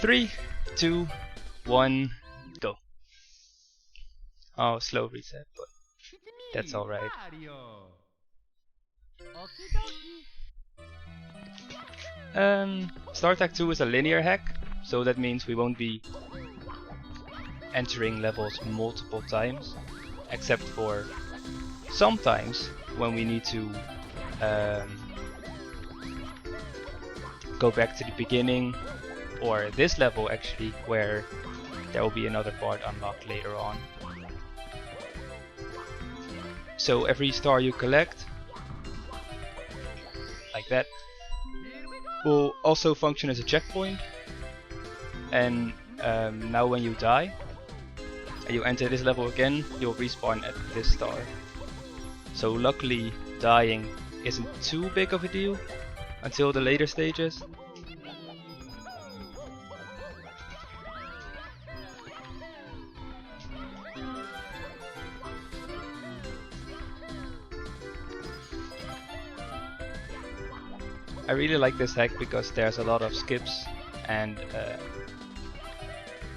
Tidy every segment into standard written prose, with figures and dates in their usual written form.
3, 2, 1, go. Oh, slow reset, but that's alright. Start Act 2 is a linear hack, so that means we won't be entering levels multiple times, except for sometimes when we need to go back to the beginning, or this level actually, where there will be another part unlocked later on. So every star you collect, like that, will also function as a checkpoint, and now when you die and you enter this level again, you'll respawn at this star. So luckily dying isn't too big of a deal until the later stages. I really like this hack because there's a lot of skips and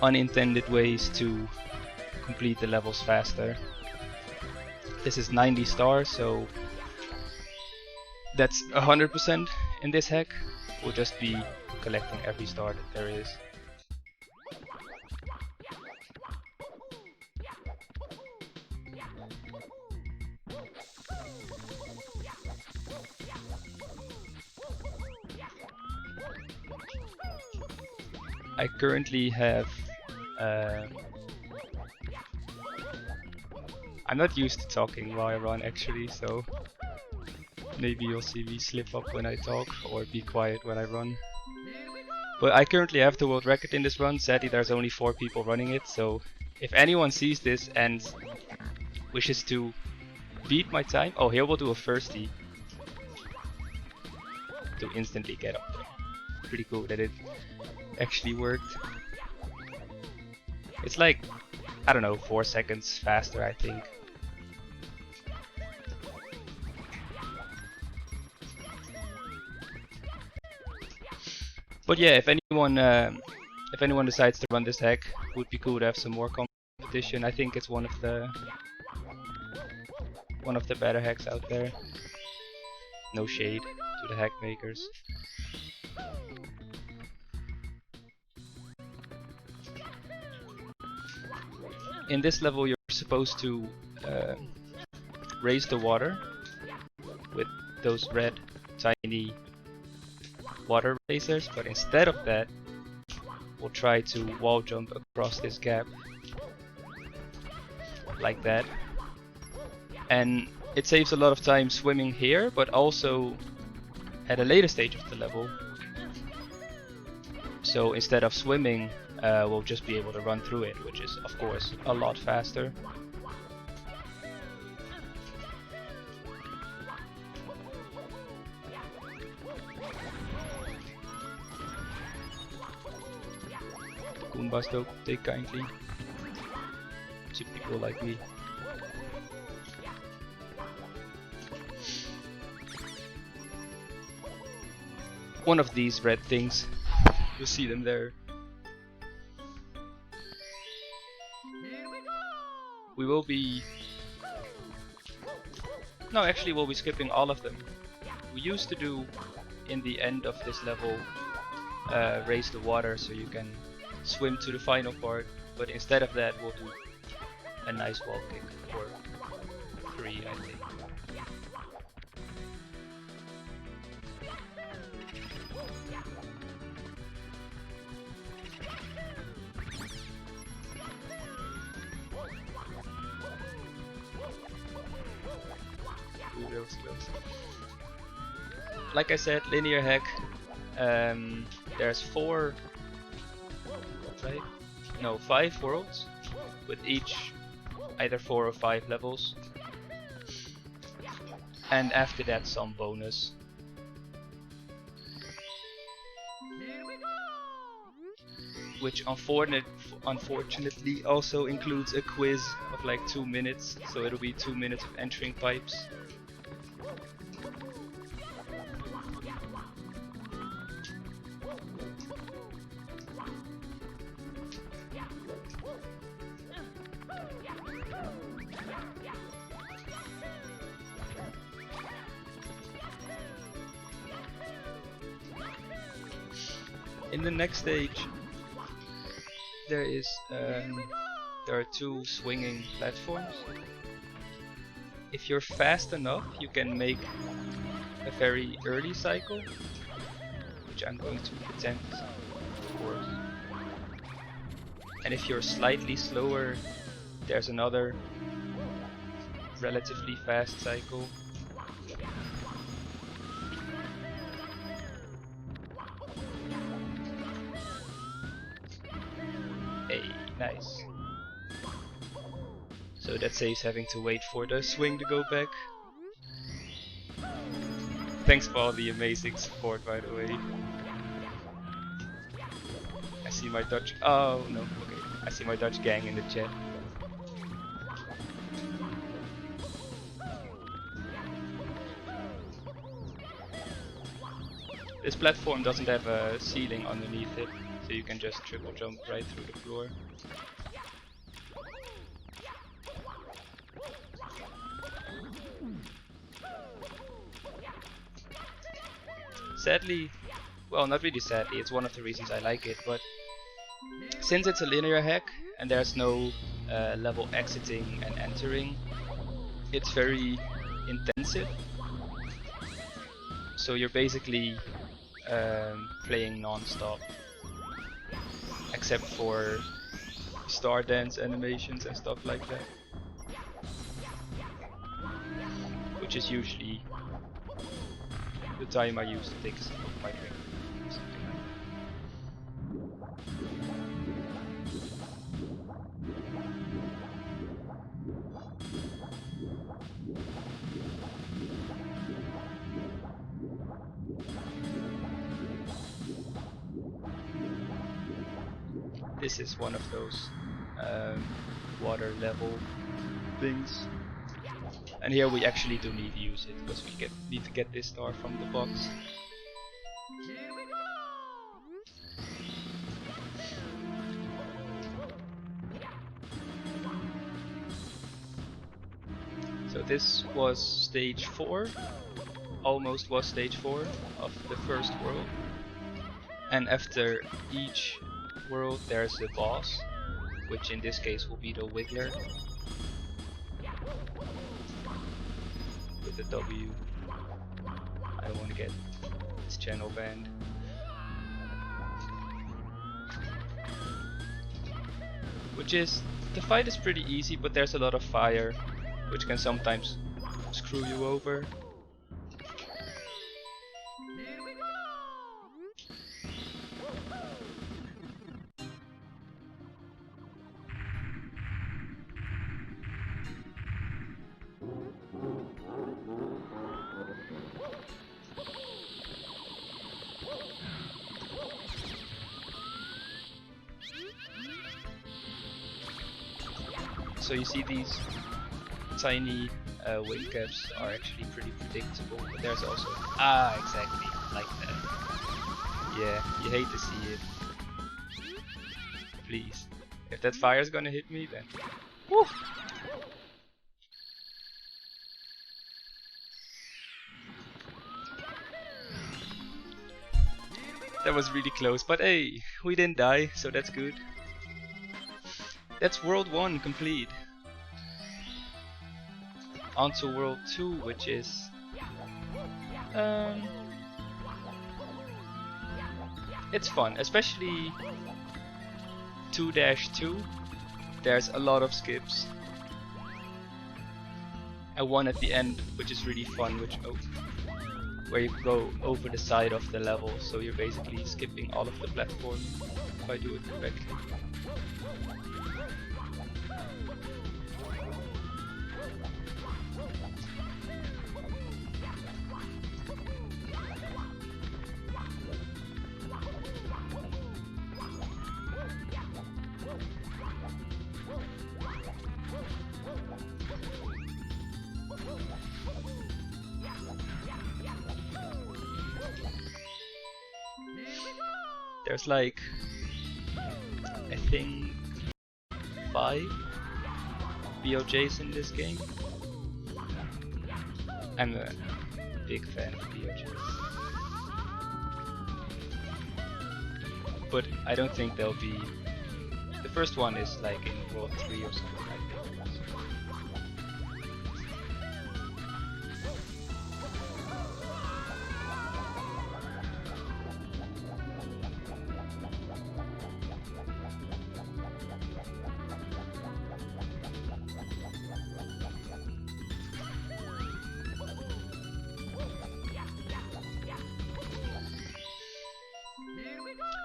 unintended ways to complete the levels faster. This is 90 stars, so that's 100% in this hack. We'll just be collecting every star that there is. I currently have I'm not used to talking while I run actually, so maybe you'll see me slip up when I talk or be quiet when I run. But I currently have the world record in this run. Sadly there's only 4 people running it, so if anyone sees this and wishes to beat my time, oh, here we'll do a firstie to instantly get up there. Pretty cool that it actually worked. It's like, I don't know, 4 seconds faster, I think. But yeah, if anyone decides to run this hack, it would be cool to have some more competition. I think it's one of the better hacks out there. No shade to the hack makers. In this level you're supposed to raise the water with those red tiny water racers, but instead of that we'll try to wall jump across this gap like that, and it saves a lot of time swimming here, but also at a later stage of the level. So instead of swimming, we'll just be able to run through it, which is of course a lot faster. The Goombas don't take kindly to people like me. One of these red things, you'll see them there. We will be... No, actually we'll be skipping all of them. We used to do, in the end of this level, raise the water so you can swim to the final part, but instead of that we'll do a nice wall kick, or 3 I think. Like I said, linear hack. There's 4, right? No, 5 worlds with each either 4 or 5 levels, and after that some bonus. Which unfortunately also includes a quiz of like 2 minutes, so it'll be 2 minutes of entering pipes. In the next stage, there are 2 swinging platforms. If you're fast enough, you can make a very early cycle, which I'm going to attempt, of course. And if you're slightly slower, there's another relatively fast cycle. Hey, nice. So that saves having to wait for the swing to go back. Thanks for all the amazing support, by the way. I see my Dutch... Oh, no, okay. I see my Dutch gang in the chat. This platform doesn't have a ceiling underneath it, so you can just triple jump right through the floor. Sadly, well, not really sadly, it's one of the reasons I like it, but since it's a linear hack and there's no level exiting and entering, it's very intensive. So you're basically playing non-stop, except for star dance animations and stuff like that, which is usually the time I use to take a sip of my drink. This is one of those water level things. And here we actually do need to use it, because we need to get this star from the box. So this was stage 4, almost was stage 4 of the first world. And after each world there's a boss, which in this case will be the Wiggler. With the W. I don't want to get this channel banned. The fight is pretty easy, but there's a lot of fire, which can sometimes screw you over. So you see these tiny wing caps are actually pretty predictable, but there's also... Ah, exactly, like that. Yeah, you hate to see it. Please. If that fire's gonna hit me, then... Woo! That was really close, but hey, we didn't die, so that's good. That's World 1 complete. On to World 2, which is... it's fun, especially 2-2. There's a lot of skips. And one at the end, which is really fun, where you go over the side of the level, so you're basically skipping all of the platforms if I do it correctly. There's like, I think 5 BOJs in this game. I'm a big fan of BOJs. but I don't think they'll be. The first one is like in World 3 or something, I think.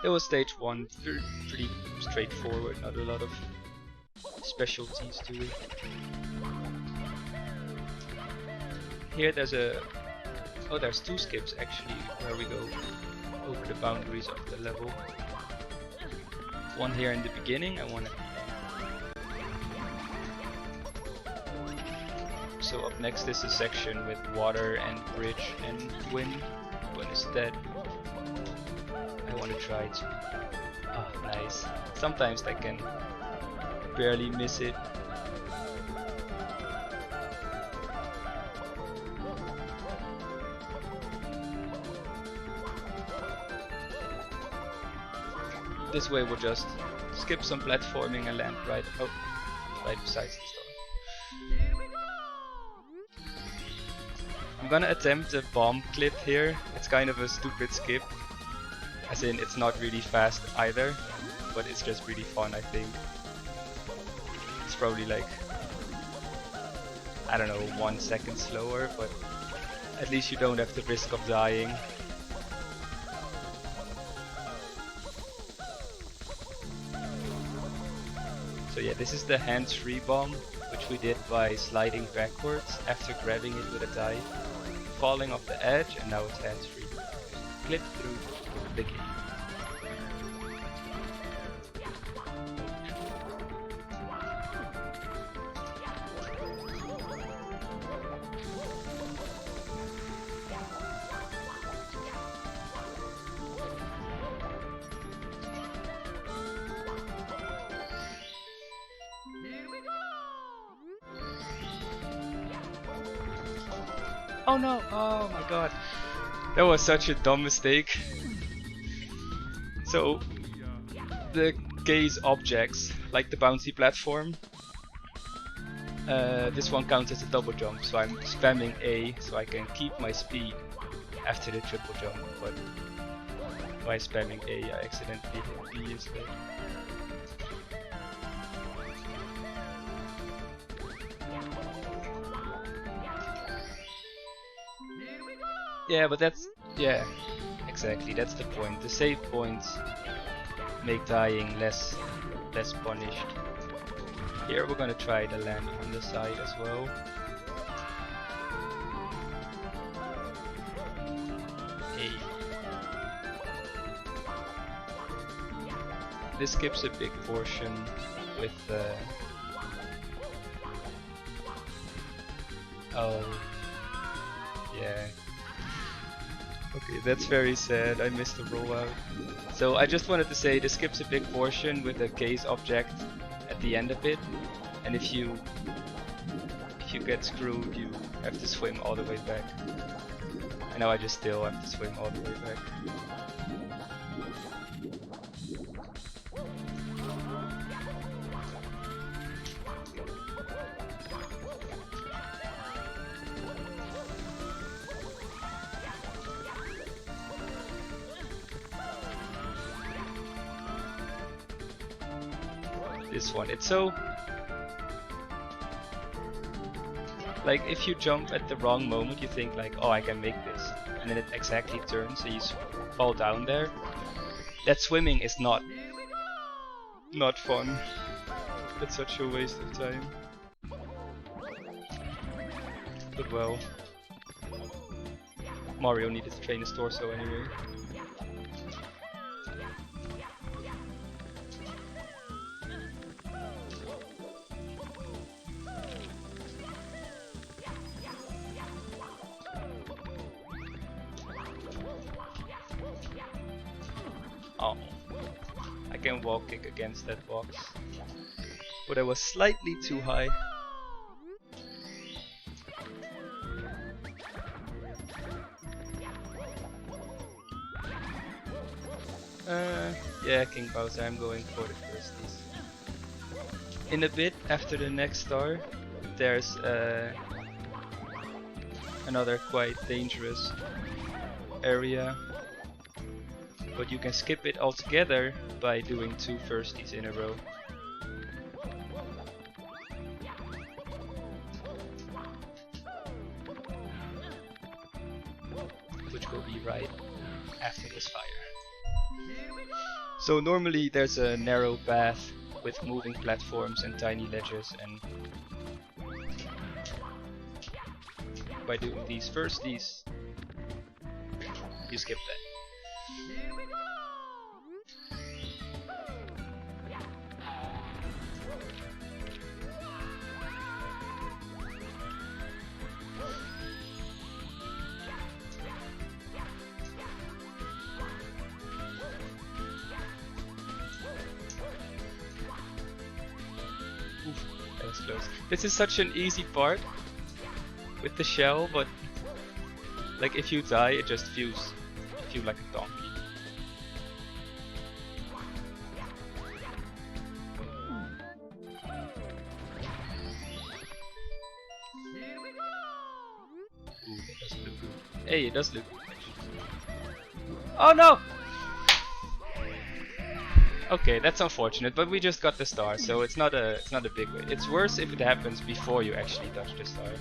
It was stage 1, pretty straightforward, not a lot of specialties to it. Here there's there's 2 skips actually, where we go over the boundaries of the level. One here in the beginning and one at the end. So up next is a section with water and bridge and wind, but instead I want to try to... Oh, nice. Sometimes I can barely miss it. This way we'll just skip some platforming and land right beside the star. I'm gonna attempt a bomb clip here. It's kind of a stupid skip. As in, it's not really fast either, but it's just really fun, I think. It's probably like, I don't know, 1 second slower, but at least you don't have the risk of dying. So yeah, this is the hands-free bomb, which we did by sliding backwards after grabbing it with a dive, falling off the edge, and now it's hands-free. Clip through the game. Oh no! Oh my god! That was such a dumb mistake. So, the gaze objects, like the bouncy platform, this one counts as a double jump, so I'm spamming A so I can keep my speed after the triple jump, but by spamming A I accidentally hit B instead. Yeah, but that's... yeah, exactly, that's the point. The save points make dying less punished. Here we're gonna try to land on the side as well. Hey. This skips a big portion with oh, yeah. Okay, that's very sad. I missed the rollout. So I just wanted to say this skips a big portion with a gaze object at the end of it, and if you get screwed, you have to swim all the way back. And now I just still have to swim all the way back. This one, it's so... like, if you jump at the wrong moment, you think like, oh, I can make this, and then it exactly turns, so you fall down there. That swimming is not fun. It's such a waste of time. But well, Mario needed to train his torso anyway. Oh, I can wall kick against that box, but I was slightly too high. Yeah, King Bowser, I'm going for the firsties. In a bit, after the next star, there's another quite dangerous area, but you can skip it altogether by doing 2 firsties in a row. Which will be right after this fire. So normally there's a narrow path with moving platforms and tiny ledges, and by doing these firsties, you skip that. Oof, that was close. This is such an easy part with the shell, but like if you die, it just feels like a donkey. Ooh, that doesn't look good. Hey, it does look good. Oh no! Okay, that's unfortunate, but we just got the star, so it's not a big way. It's worse if it happens before you actually touch the star.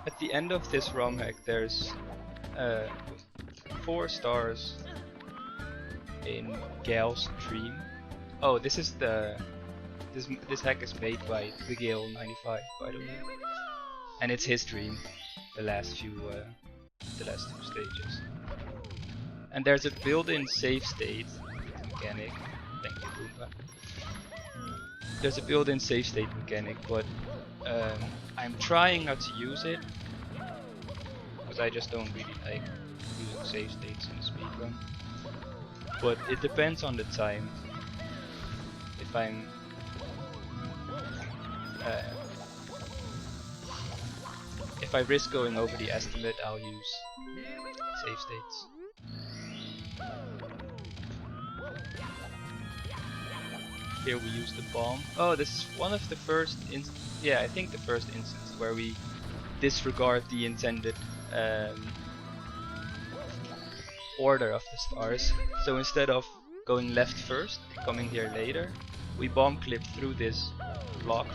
At the end of this ROM hack, there's 4 stars in Gale's Dream. Oh, this is this hack is made by the Gale95, by the way, and it's his dream. The last 2 stages, and there's a built-in save state mechanic. Thank you, Goomba. There's a built-in save state mechanic, but I'm trying not to use it because I just don't really like using save states in a speedrun. But it depends on the time. If I risk going over the estimate, I'll use save states. Here we use the bomb. Oh, this is one of the first I think the first instance where we disregard the intended order of the stars. So instead of going left first, coming here later, we bomb clip through this block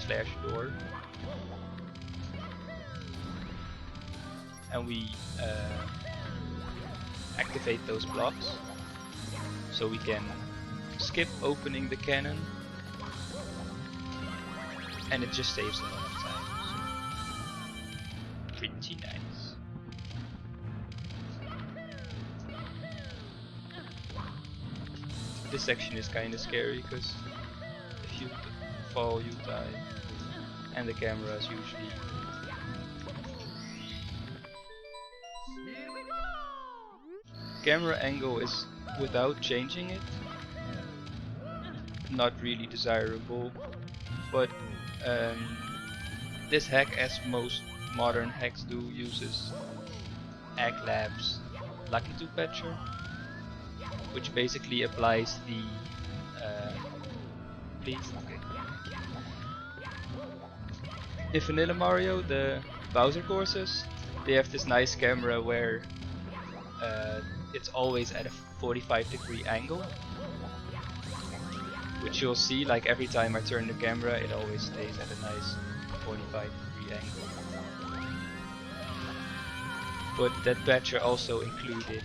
/ door, and we activate those blocks so we can skip opening the cannon, and it just saves a lot of time. So pretty nice. This section is kinda scary because if you fall, you die, and the camera is usually camera angle is, without changing it, not really desirable, but this hack, as most modern hacks do, uses AgLab's Lucky 2 Patcher, which basically applies the in Vanilla Mario, the Bowser courses, they have this nice camera where it's always at a 45-degree angle, which you'll see, like every time I turn the camera, it always stays at a nice 45-degree angle. But that patcher also included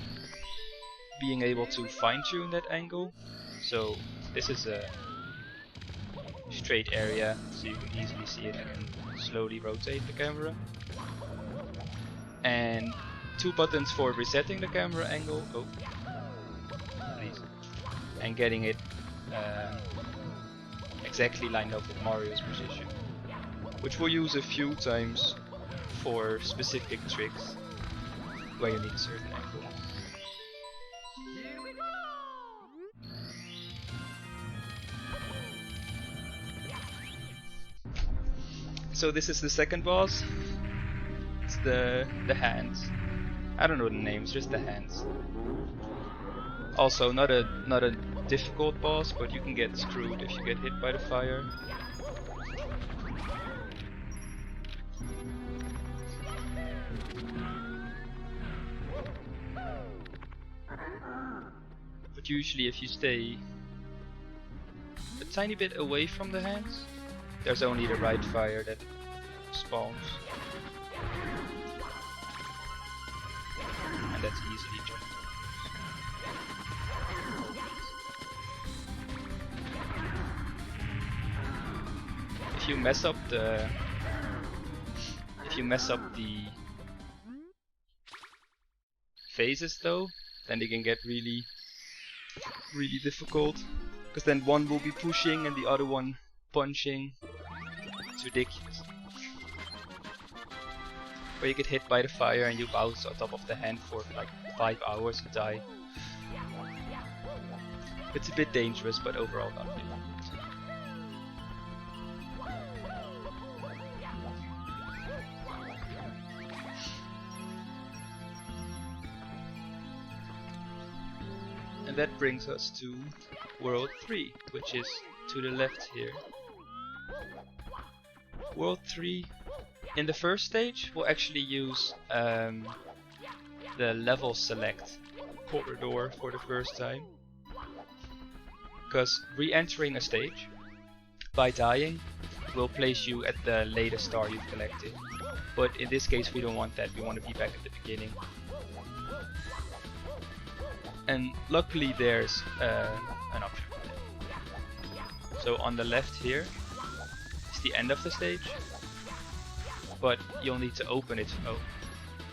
being able to fine-tune that angle. So this is a straight area, so you can easily see it. I can slowly rotate the camera, and 2 buttons for resetting the camera angle. Oh, please. And getting it exactly lined up with Mario's position, which we'll use a few times for specific tricks where you need a certain angle. So this is the second boss. It's the hands. I don't know the names, just the hands. Also not a difficult boss, but you can get screwed if you get hit by the fire. But usually if you stay a tiny bit away from the hands, there's only the right fire that spawns. And that's easily jumped. If you mess up the phases though, then they can get really difficult, because then one will be pushing and the other one punching. It's ridiculous. Where you get hit by the fire and you bounce on top of the hand for like 5 hours and die. It's a bit dangerous, but overall not really. And that brings us to World 3, which is to the left here. World 3, in the first stage, we'll actually use the level select corridor for the first time. Because re-entering a stage by dying will place you at the latest star you've collected. But in this case we don't want that, we want to be back at the beginning. And luckily there's an option for that. So on the left here is the end of the stage, but you'll need to open it. Oh,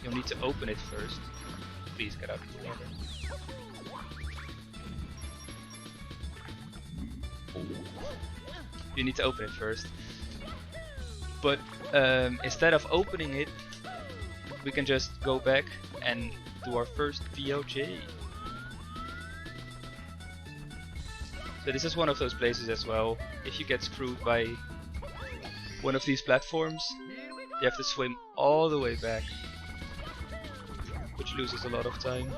you'll need to open it first. Please get out of the water. You need to open it first. But instead of opening it, we can just go back and do our first POJ. So this is one of those places as well. If you get screwed by one of these platforms, you have to swim all the way back, which loses a lot of time.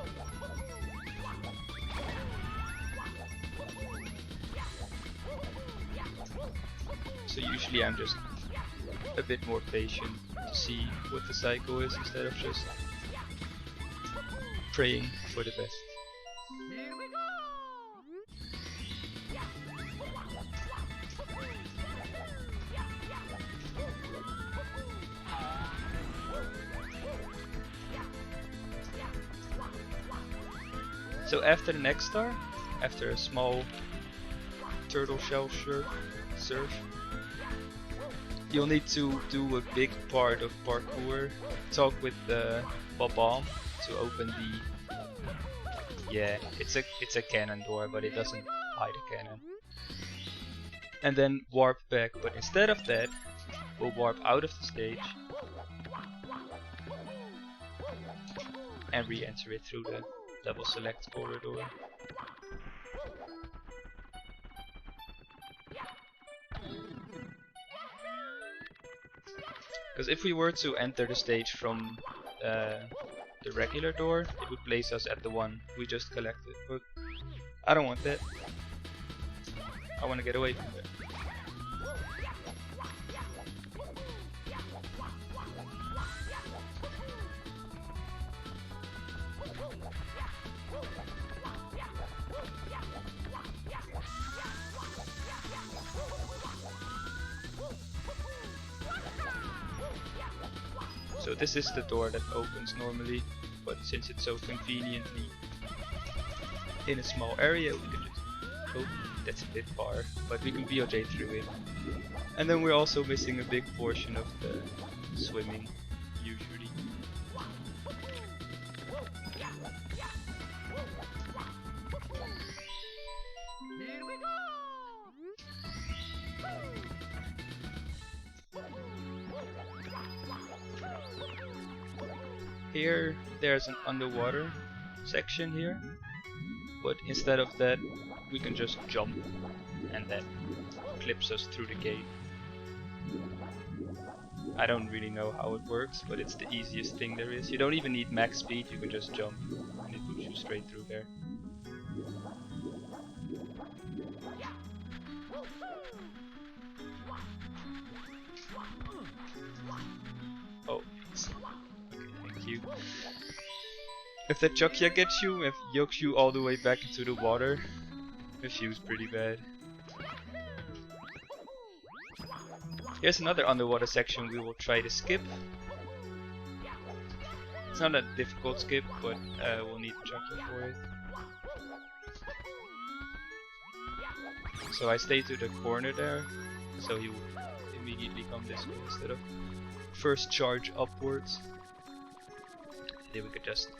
So usually I'm just a bit more patient to see what the cycle is instead of just praying for the best. So after the next star, after a small turtle shell surf, you'll need to do a big part of parkour. Talk with the Bob-omb to open the... Yeah, it's a cannon door, but it doesn't hide a cannon. And then warp back, but instead of that, we'll warp out of the stage and re-enter it through the level select corridor. Because if we were to enter the stage from the regular door, it would place us at the one we just collected, but I don't want that. I want to get away from that. So this is the door that opens normally, but since it's so conveniently in a small area, we can just... Oh, that's a bit far, but we can POJ through it. And then we're also missing a big portion of the swimming, usually. here there's an underwater section here, but instead of that we can just jump and that clips us through the gate. I don't really know how it works, but it's the easiest thing there is. You don't even need max speed, you can just jump and it puts you straight through there. Oh, thanks. Okay, thank you. If that Jorickjuhh gets you, if yokes you all the way back into the water, the view's pretty bad. Here's another underwater section we will try to skip. It's not a difficult skip, but we'll need Jorickjuhh for it. So I stay to the corner there, so he will immediately come this way instead of first charge upwards. Then we could just...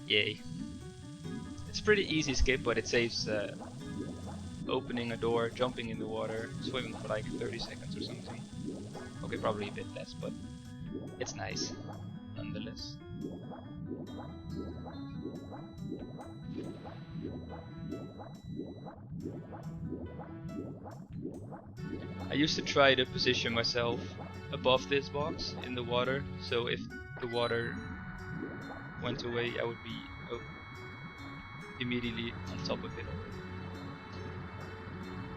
Yay. It's a pretty easy skip, but it saves opening a door, jumping in the water, swimming for like 30 seconds or something. Okay, probably a bit less, but it's nice nonetheless. I used to try to position myself above this box in the water, so if the water went away I would be immediately on top of it already.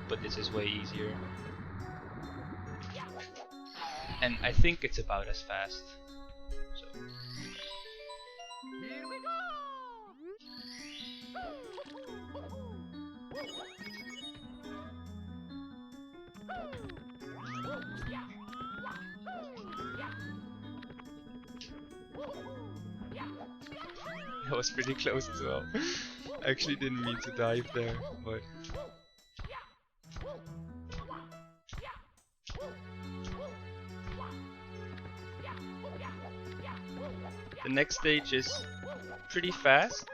But this is way easier. And I think it's about as fast. So. Here we go! That was pretty close as well. I actually didn't mean to dive there, but... The next stage is pretty fast,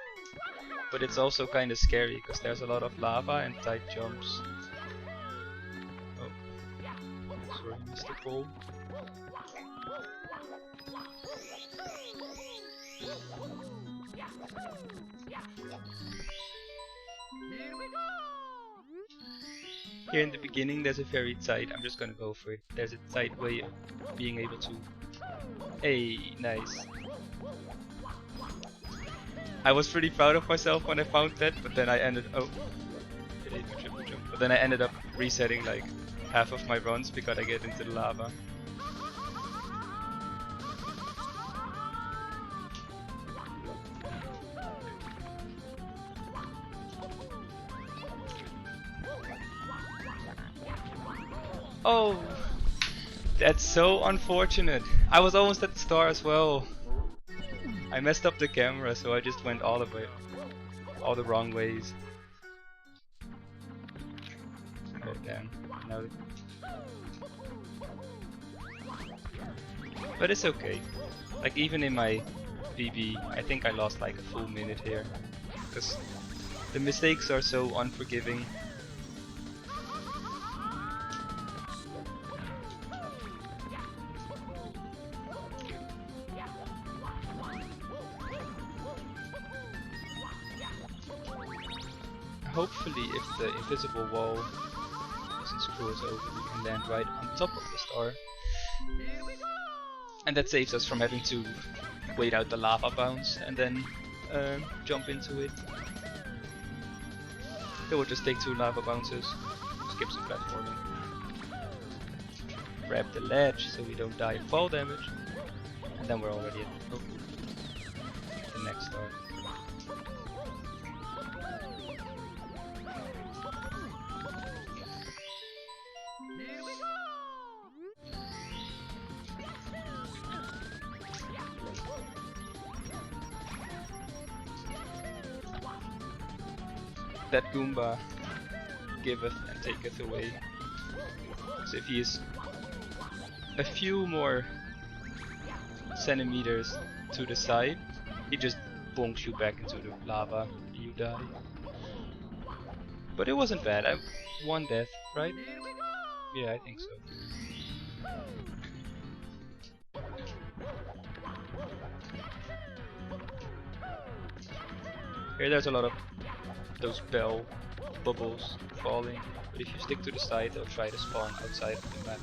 but it's also kind of scary because there's a lot of lava and tight jumps. Oh, sorry, Mr. Cole. Here in the beginning there's a very tight, I'm just gonna go for it, there's a tight way of being able to... Hey, nice. I was pretty proud of myself when I found that, but then I ended... Oh, it ate my triple jump. But then I ended up resetting like half of my runs because I get into the lava. Oh, that's so unfortunate. I was almost at the star as well. I messed up the camera, so I just went all the wrong ways. Oh damn! Now, but it's okay. Like even in my PB, I think I lost like a full minute here, because the mistakes are so unforgiving. Hopefully, if the invisible wall doesn't screw us over, we can land right on top of the star. And that saves us from having to wait out the lava bounce and then jump into it. It will just take 2 lava bounces, skip some platforming. Grab the ledge so we don't die of fall damage. And then we're already at the next star. That Goomba giveth and taketh away. So if he is a few more centimeters to the side, he just bonks you back into the lava and you die. But it wasn't bad. I 1 death, right? Yeah, I think so. Here there's a lot of those bell bubbles falling, but if you stick to the side they'll try to spawn outside of the map.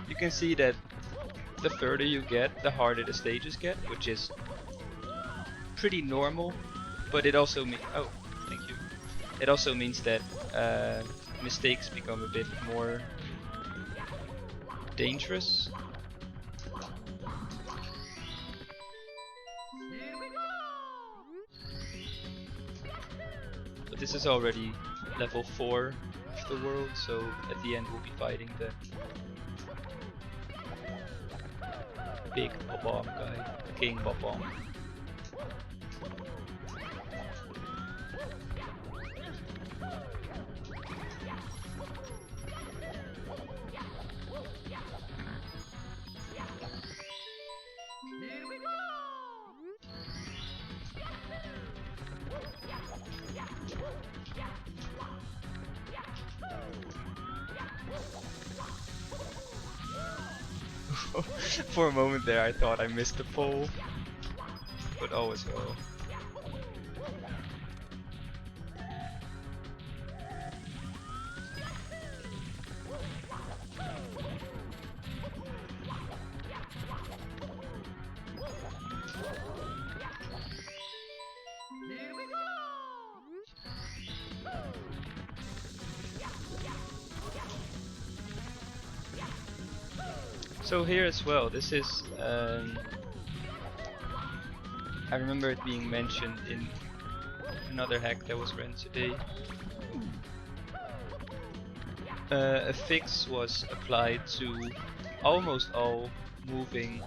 You can see that the further you get, the harder the stages get, which is pretty normal, but it also means it also means that mistakes become a bit more dangerous. But this is already level 4 of the world, so at the end we'll be fighting the big Bob-omb guy, King Bob-omb. For a moment there I thought I missed the pole, but all was well. So here as well, this is, I remember it being mentioned in another hack that was ran today. A fix was applied to almost all moving,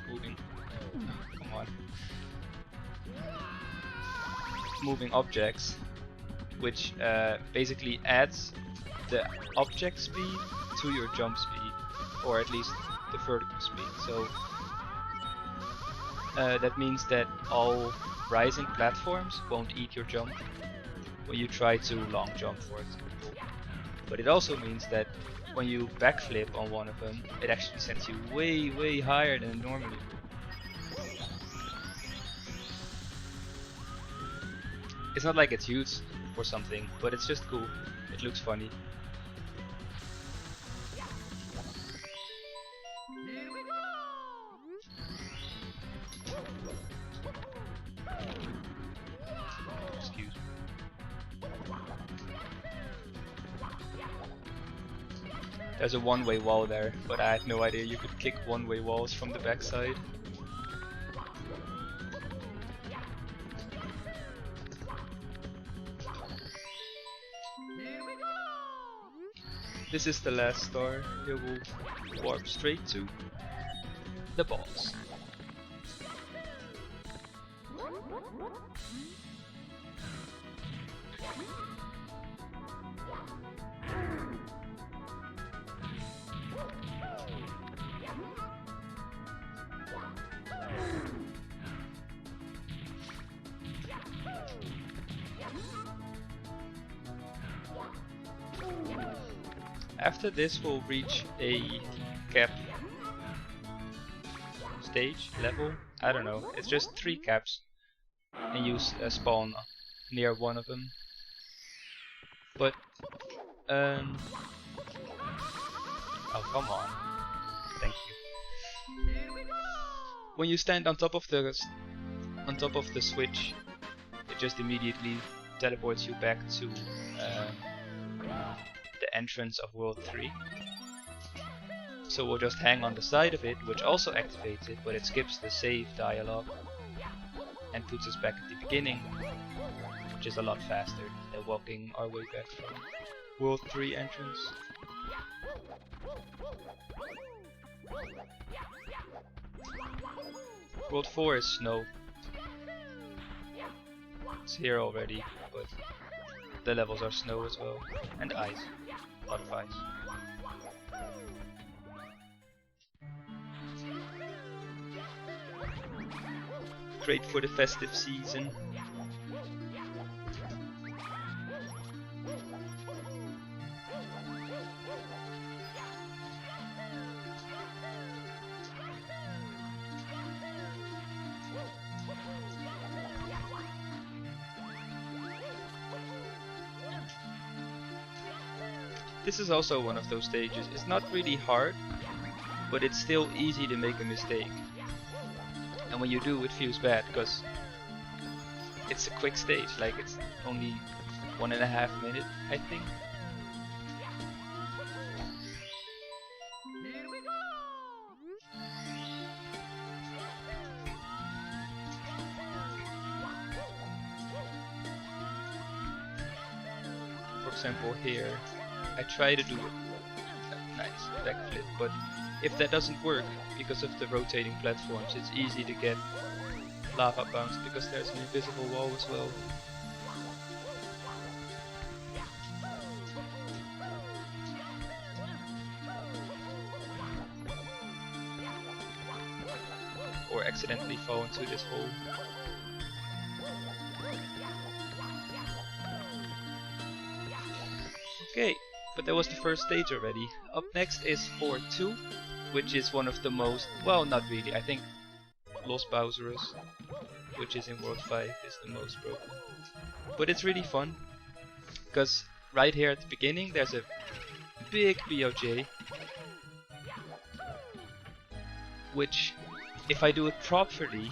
come on, moving objects, which basically adds the object speed to your jump speed, or at least the vertical speed. So that means that all rising platforms won't eat your jump when you try to long jump, for example. But it also means that when you backflip on one of them, it actually sends you way higher than it normally would. It's not like it's used for something, but it's just cool. It looks funny. There's a one-way wall there, but I had no idea you could kick one-way walls from the backside. This is the last star. Here we'll warp straight to the boss. After this we'll reach a cap stage, level, I don't know, it's just 3 caps and you spawn near one of them. But, oh come on, thank you. When you stand on top of the switch, it just immediately teleports you back to the entrance of World 3. So we'll just hang on the side of it, which also activates it, but it skips the save dialogue and puts us back at the beginning, which is a lot faster than walking our way back from World 3 entrance. World 4 is snow. It's here already, but the levels are snow as well, and ice, a lot of ice. Great for the festive season. This is also one of those stages. It's not really hard, but it's still easy to make a mistake. And when you do, it feels bad, because it's a quick stage, like it's only 1.5 minutes, I think. For example, here, I try to do a nice backflip, but if that doesn't work because of the rotating platforms, it's easy to get lava bounced because there's an invisible wall as well. Or accidentally fall into this hole. Okay, but that was the first stage already. Up next is 4-2, which is one of the most, well, not really, I think Los Bowserus, which is in World 5, is the most broken. But it's really fun, because right here at the beginning there's a big BOJ, which, if I do it properly,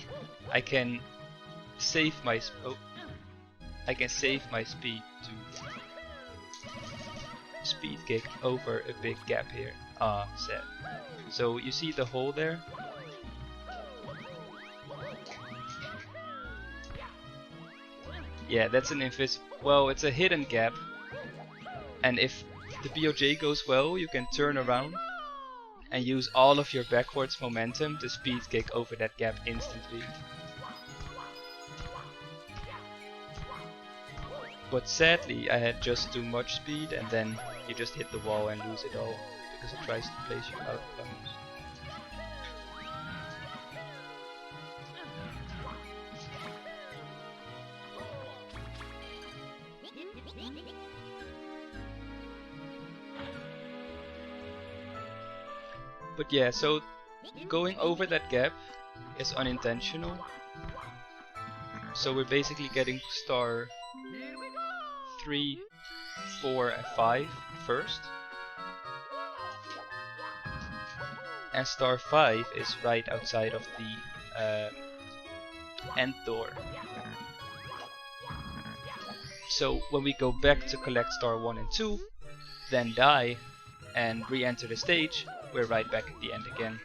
I can save my speed to speed kick over a big gap here. Ah, sad. So you see the hole there? Yeah, that's an well, it's a hidden gap. And if the BOJ goes well, you can turn around and use all of your backwards momentum to speed kick over that gap instantly. But sadly, I had just too much speed, and then you just hit the wall and lose it all, because it tries to place you out of bounds. But yeah, so going over that gap is unintentional. So we're basically getting star 3, 4 and 5 first. And star 5 is right outside of the end door. So when we go back to collect star 1 and 2, then die and re-enter the stage, we're right back at the end again.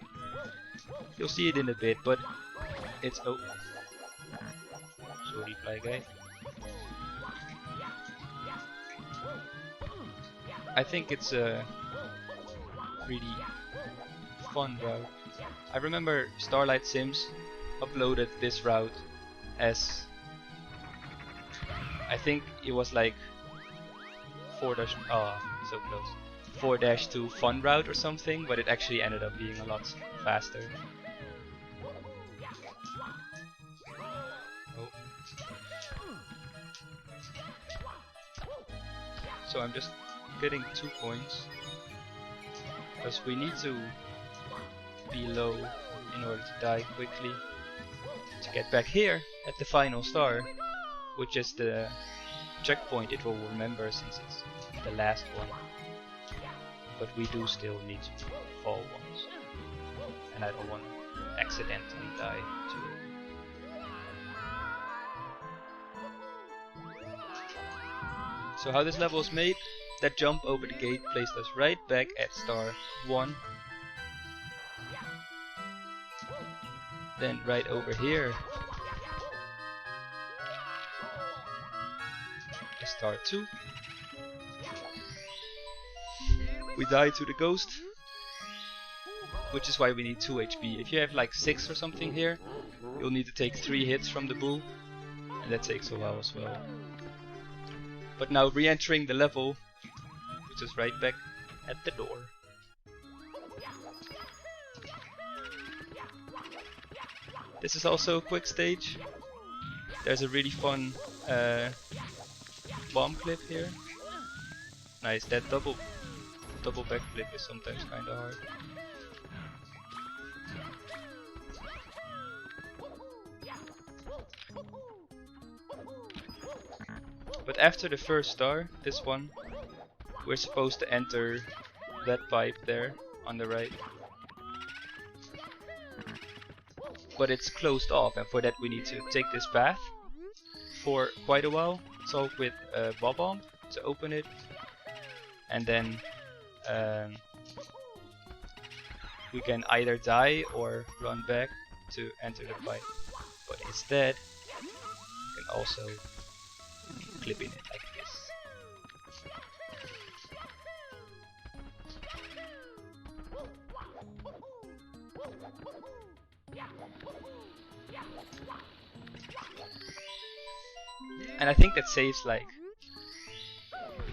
You'll see it in a bit, but it's oh, sorry, Fly Guy. I think it's a really fun route. I remember Starlight Sims uploaded this route as, I think it was like 4-2 fun route or something, but it actually ended up being a lot faster. Oh. So I'm just getting 2 points, because we need to be low in order to die quickly to get back here at the final star, which is the checkpoint it will remember since it's the last one. But we do still need to fall once, and I don't want to accidentally die too. So how this level is made, that jump over the gate placed us right back at star 1. Then right over here is star 2. We die to the ghost, which is why we need 2 HP. If you have like 6 or something here, you'll need to take 3 hits from the bull, and that takes a while as well. But now re-entering the level puts us right back at the door. This is also a quick stage. There's a really fun bomb clip here. Nice, that double backflip is sometimes kinda hard. But after the first star, this one, we're supposed to enter that pipe there on the right. But it's closed off, and for that we need to take this path for quite a while. Solve with a bomb to open it, and then we can either die or run back to enter the pipe. But instead, we can also clip in it like this. And I think that saves like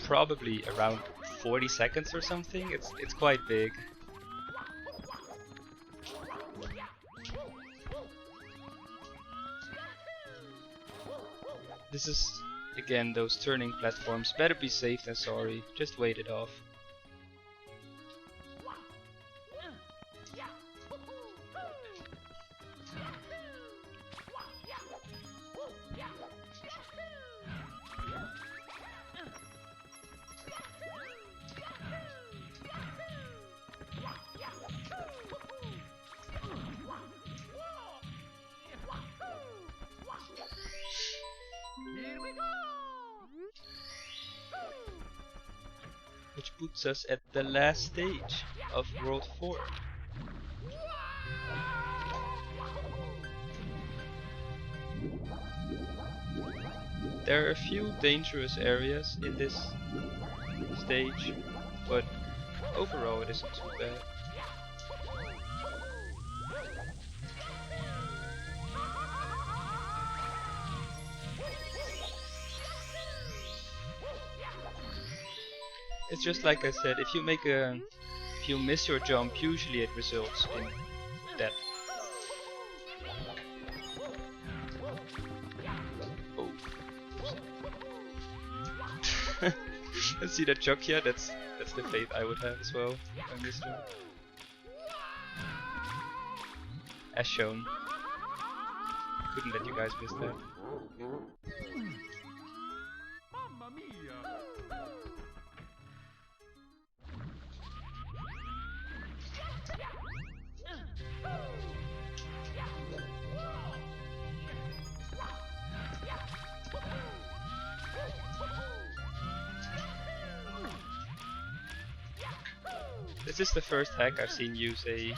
probably around 40 seconds or something. It's quite big. This is again those turning platforms. Better be safe than sorry. Just wait it off. Which puts us at the last stage of World 4. There are a few dangerous areas in this stage, but overall it isn't too bad. It's just like I said, if you miss your jump, usually it results in death. Oh. See that jump here? That's the fate I would have as well on this jump. As shown. Couldn't let you guys miss that. This is the first hack I've seen use a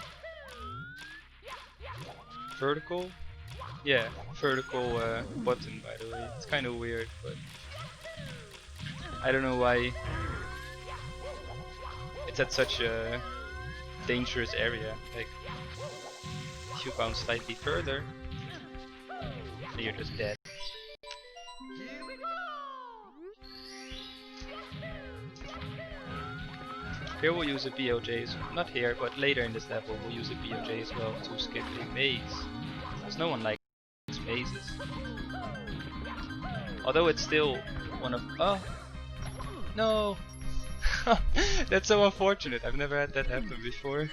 vertical, vertical button, by the way. It's kind of weird, but I don't know why it's at such a dangerous area. Like, if you bounce slightly further, then you're just dead. Here we'll use a BOJ, not here, but later in this level we'll use a BOJ as well to skip a maze. Because no one likes mazes. Although it's still one of... Oh! No! That's so unfortunate, I've never had that happen before.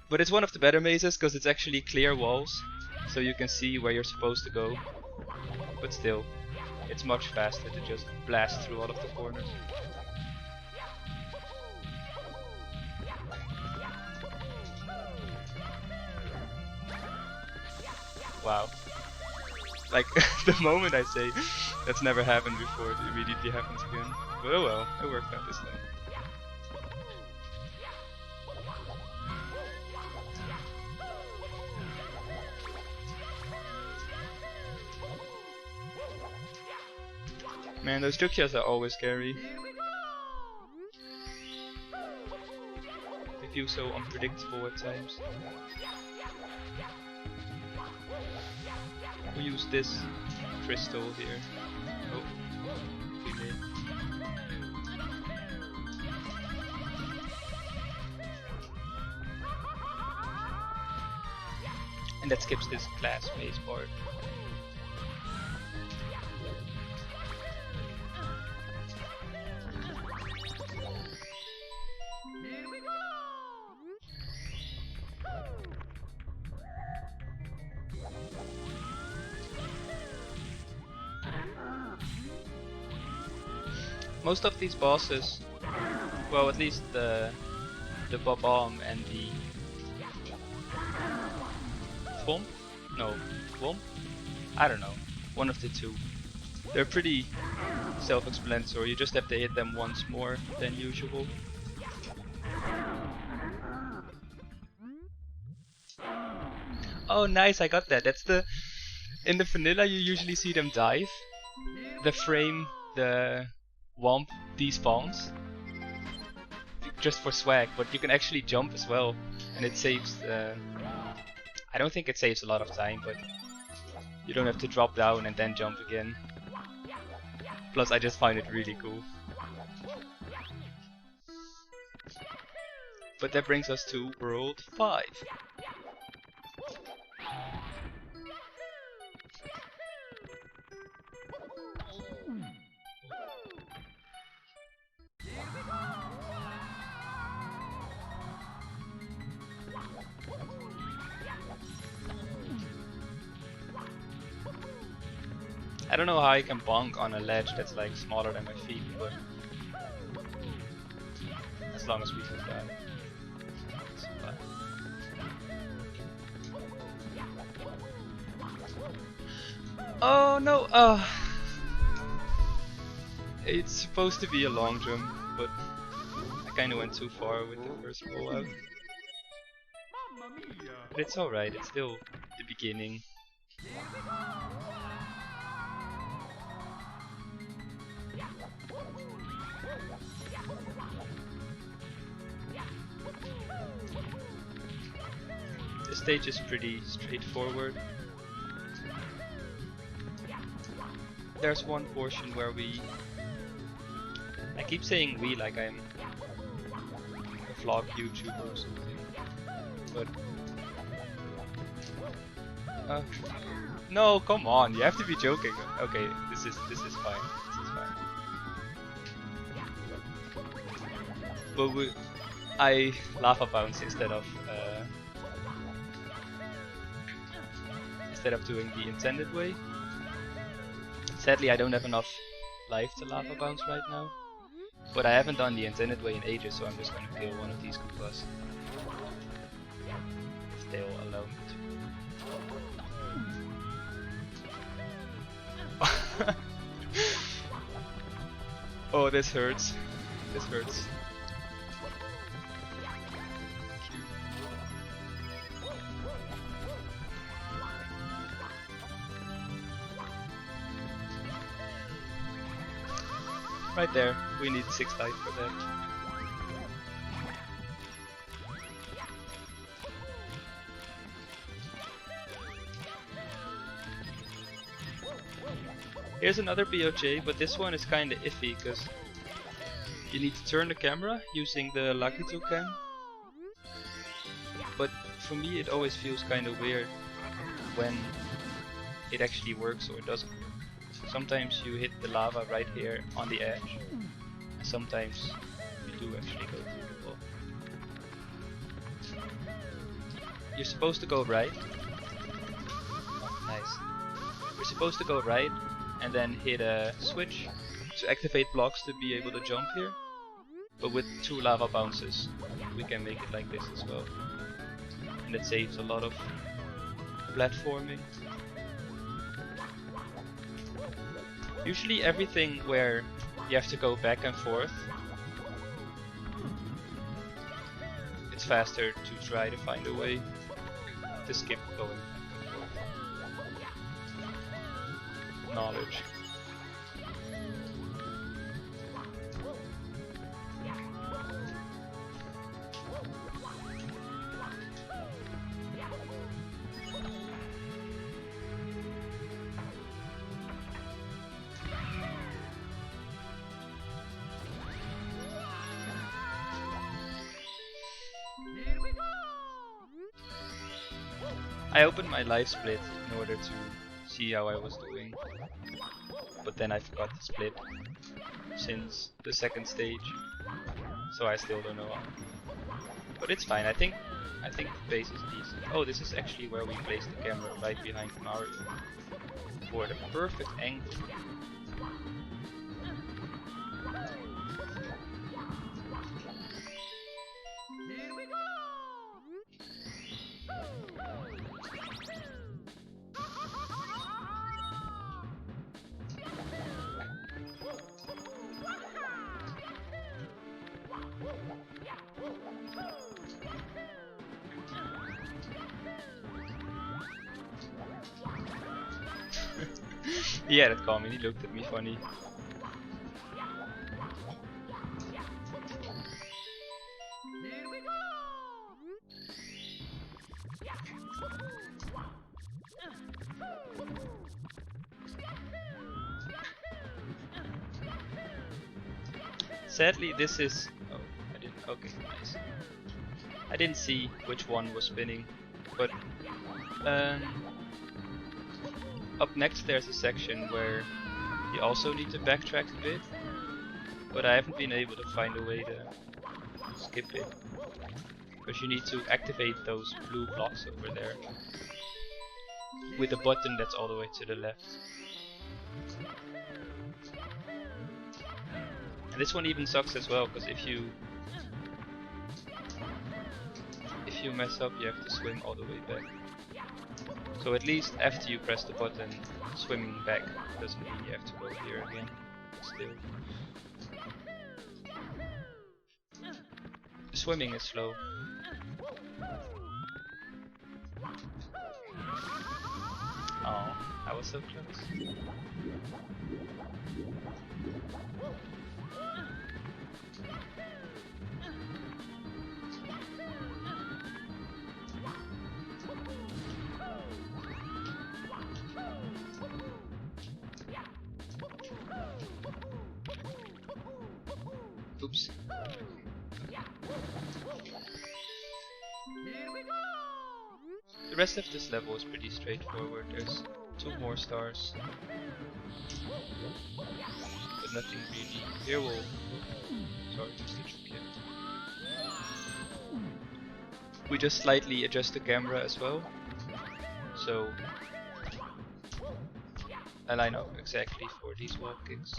But it's one of the better mazes because it's actually clear walls, so you can see where you're supposed to go. But still, it's much faster to just blast through all of the corners. Wow. Like, the moment I say that's never happened before, it immediately happens again. But oh well, it worked out this time. Man, those Jorickjuhs are always scary. They feel so unpredictable at times. We use this crystal here. Oh, okay. And that skips this class phase part. Most of these bosses, well, at least the Bob-omb and the Thwomp? No, Thwomp? I don't know. One of the two. They're pretty self-explanatory. You just have to hit them once more than usual. Oh, nice! I got that. That's the in the vanilla you usually see them dive. The frame, the Womp despawns just for swag, but you can actually jump as well, and it saves. I don't think it saves a lot of time, but you don't have to drop down and then jump again. Plus, I just find it really cool. But that brings us to World 5. I don't know how I can bonk on a ledge that's like smaller than my feet, but as long as we can die. It's fine. Oh no! It's supposed to be a long jump, but I kinda went too far with the first rollout. But it's alright, it's still the beginning. The stage is pretty straightforward. There's one portion where I keep saying we like I'm a vlog YouTuber or something, but no, come on, you have to be joking. Okay, this is fine. This is fine. But I lava bounce instead of doing the intended way. Sadly, I don't have enough life to lava bounce right now. But I haven't done the intended way in ages, so I'm just gonna kill one of these Koopas. If they'll allow me to. Oh, this hurts. This hurts. Right there, we need 6 life for that. Here's another BOJ, but this one is kinda iffy because you need to turn the camera using the Lakitu cam. But for me it always feels kinda weird when it actually works or it doesn't work. Sometimes you hit the lava right here on the edge. Sometimes you do actually go through the wall. You're supposed to go right. Oh, nice. You're supposed to go right and then hit a switch to activate blocks to be able to jump here. But with 2 lava bounces, we can make it like this as well. And it saves a lot of platforming. Usually everything where you have to go back and forth, it's faster to try to find a way to skip going back and forth. Knowledge. I opened my live split in order to see how I was doing, but then I forgot to split since the second stage, so I still don't know how. But it's fine. I think the pace is decent. Oh, this is actually where we placed the camera, right behind Mario, for the perfect angle. He had it coming, he looked at me funny. Sadly, this is... Oh, I didn't... Okay, nice. I didn't see which one was spinning, but... up next there's a section where you also need to backtrack a bit, but I haven't been able to find a way to skip it. Because you need to activate those blue blocks over there with a button that's all the way to the left. And this one even sucks as well, because if you mess up, you have to swim all the way back. So at least after you press the button, swimming back doesn't mean you have to go here again. Still. The swimming is slow. Oh, I was so close. Oops. The rest of this level is pretty straightforward. There's 2 more stars, but nothing really. Here we'll... Sorry, we just slightly adjust the camera as well, so I line up exactly for these wall kicks.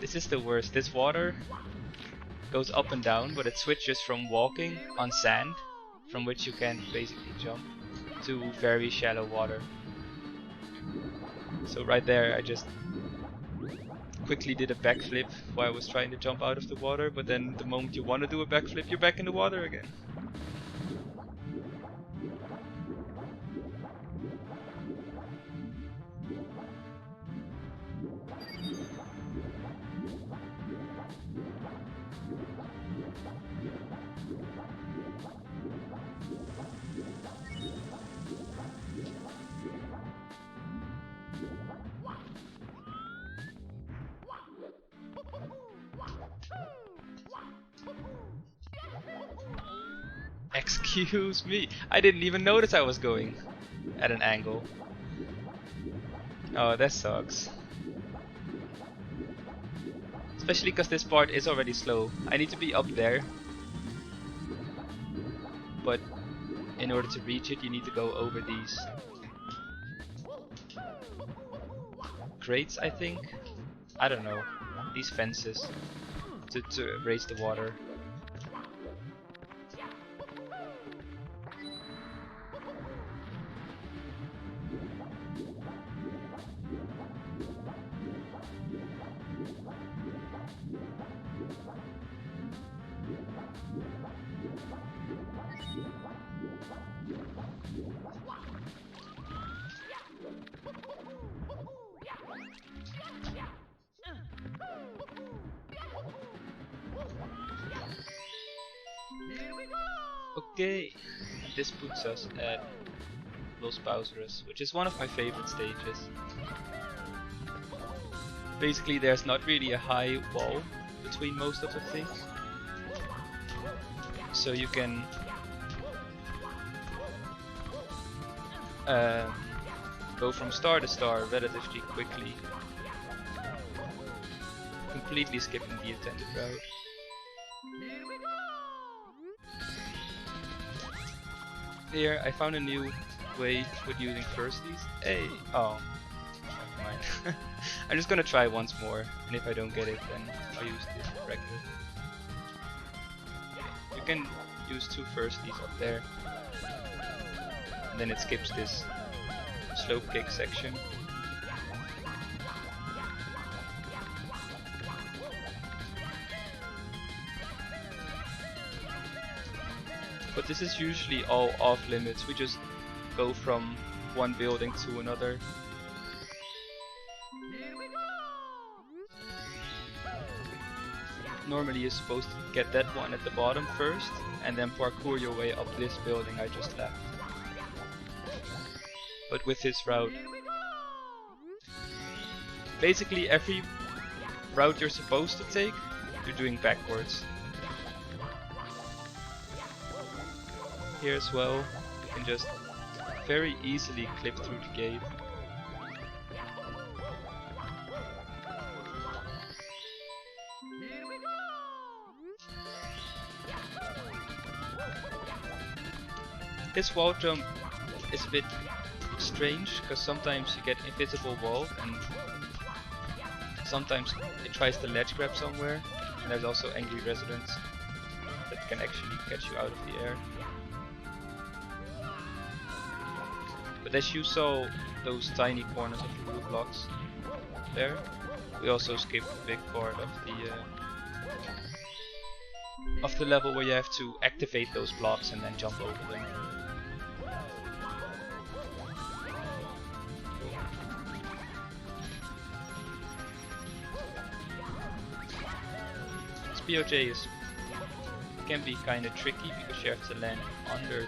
This is the worst. This water goes up and down, but it switches from walking on sand, from which you can basically jump, to very shallow water. So right there I just quickly did a backflip while I was trying to jump out of the water, but then the moment you want to do a backflip, you're back in the water again. Excuse me, I didn't even notice I was going at an angle. Oh, that sucks. Especially because this part is already slow. I need to be up there, but in order to reach it you need to go over these grates, I think. I don't know, these fences to raise the water. Okay, and this puts us at Los Bowser's, which is one of my favorite stages. Basically, there's not really a high wall between most of the things, so you can go from star to star relatively quickly, completely skipping the intended route. Here I found a new way with using firsties. Hey! Oh, never mind. I'm just gonna try once more, and if I don't get it, then I'll use the regular. You can use 2 firsties up there, and then it skips this slope kick section. But this is usually all off limits. We just go from one building to another. Normally you're supposed to get that one at the bottom first, and then parkour your way up this building I just left. But with this route, basically every route you're supposed to take, you're doing backwards. Here as well, you can just very easily clip through the gate. This wall jump is a bit strange, because sometimes you get invisible wall and sometimes it tries to ledge grab somewhere, and there's also angry residents that can actually catch you out of the air. But as you saw those tiny corners of the blue blocks there, we also skipped a big part of the level where you have to activate those blocks and then jump over them. This BOJ can be kind of tricky because you have to land under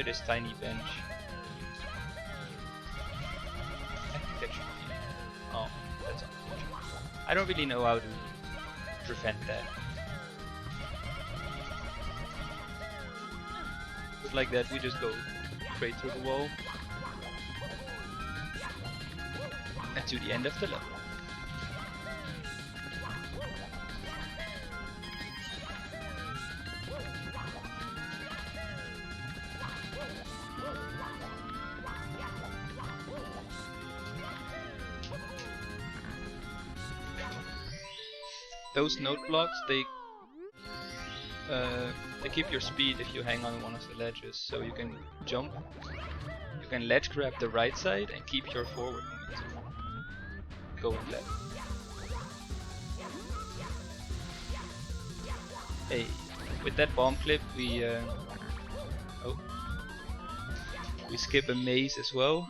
this tiny bench. I think that should be. Oh, that's unfortunate. I don't really know how to prevent that. But like that, we just go straight through the wall and to the end of the level. Those note blocks, they keep your speed if you hang on one of the ledges, so you can jump, you can ledge grab the right side and keep your forward momentum going left. Hey, with that bomb clip we skip a maze as well.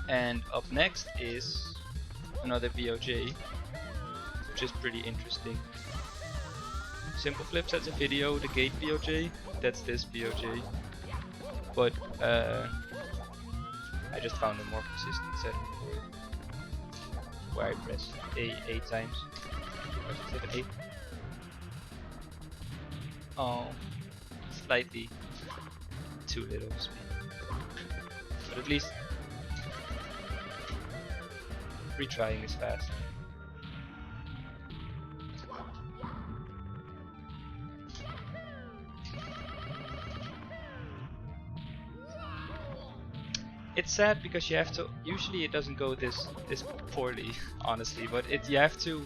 And up next is another BOJ, which is pretty interesting. Simple Flips has a video, the gate BOJ, that's this BOJ. But I just found a more consistent setting for it, where I press A 8 times. 8. Oh, slightly too little speed. But at least retrying is fast. It's sad because you have to. Usually it doesn't go this poorly, honestly. But you have to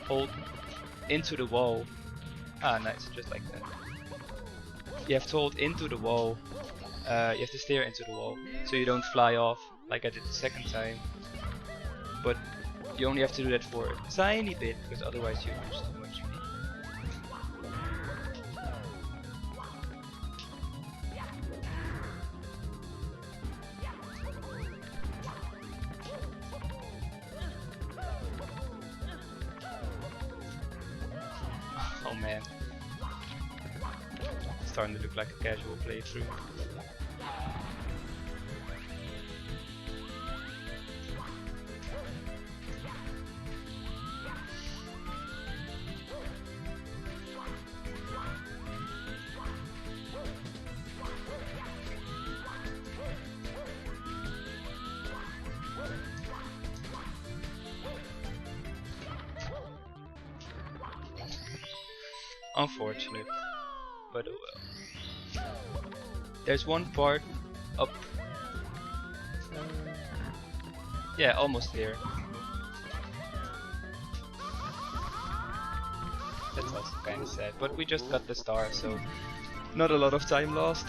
hold into the wall. Ah, nice, just like that. You have to hold into the wall. You have to steer into the wall, so you don't fly off like I did the second time. But you only have to do that for a tiny bit, because otherwise you lose too much speed. Oh man. It's starting to look like a casual playthrough. Unfortunate, but oh well. There's one part up. Yeah, almost there. That's also kind of sad, but we just got the star, so not a lot of time lost.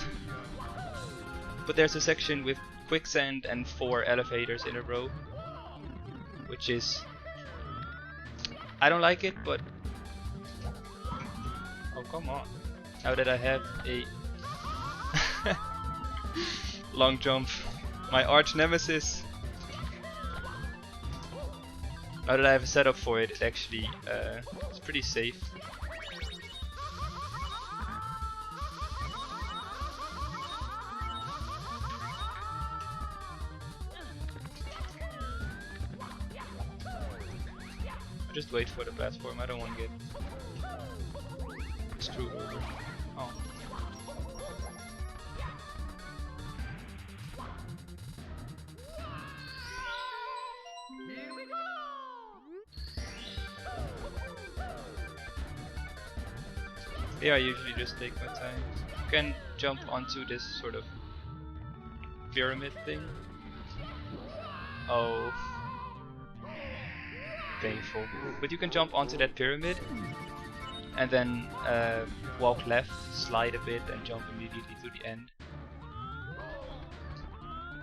But there's a section with quicksand and 4 elevators in a row, which is... I don't like it, but... Oh, come on. Now that I have a long jump, my arch nemesis. Now that I have a setup for it, it actually it's pretty safe. Just wait for the platform, I don't want to get screwed over. Oh. Yeah, I usually just take my time. You can jump onto this sort of pyramid thing. Oh. Painful. But you can jump onto that pyramid and then walk left, slide a bit and jump immediately to the end.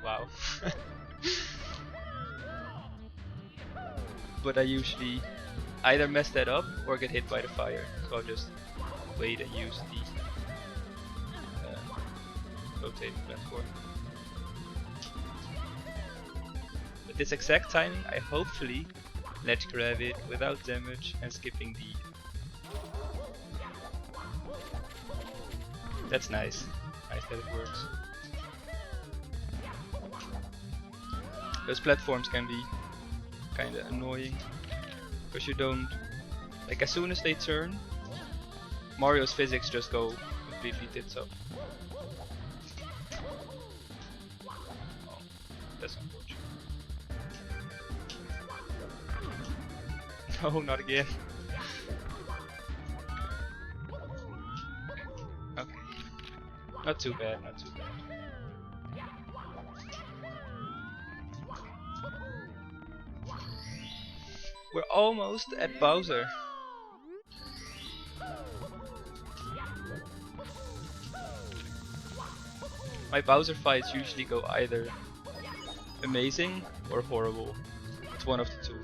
Wow. But I usually either mess that up or get hit by the fire, so I'll just wait and use the rotating platform. With this exact timing, I hopefully ledge grab it without damage and skipping the... That's nice. Nice that it works. Those platforms can be kinda annoying because you don't... Like as soon as they turn, Mario's physics just go completely tits up. Oh, that's unfortunate. No, not again. Okay. Not too bad, not too bad. We're almost at Bowser. My Bowser fights usually go either amazing or horrible. It's one of the two.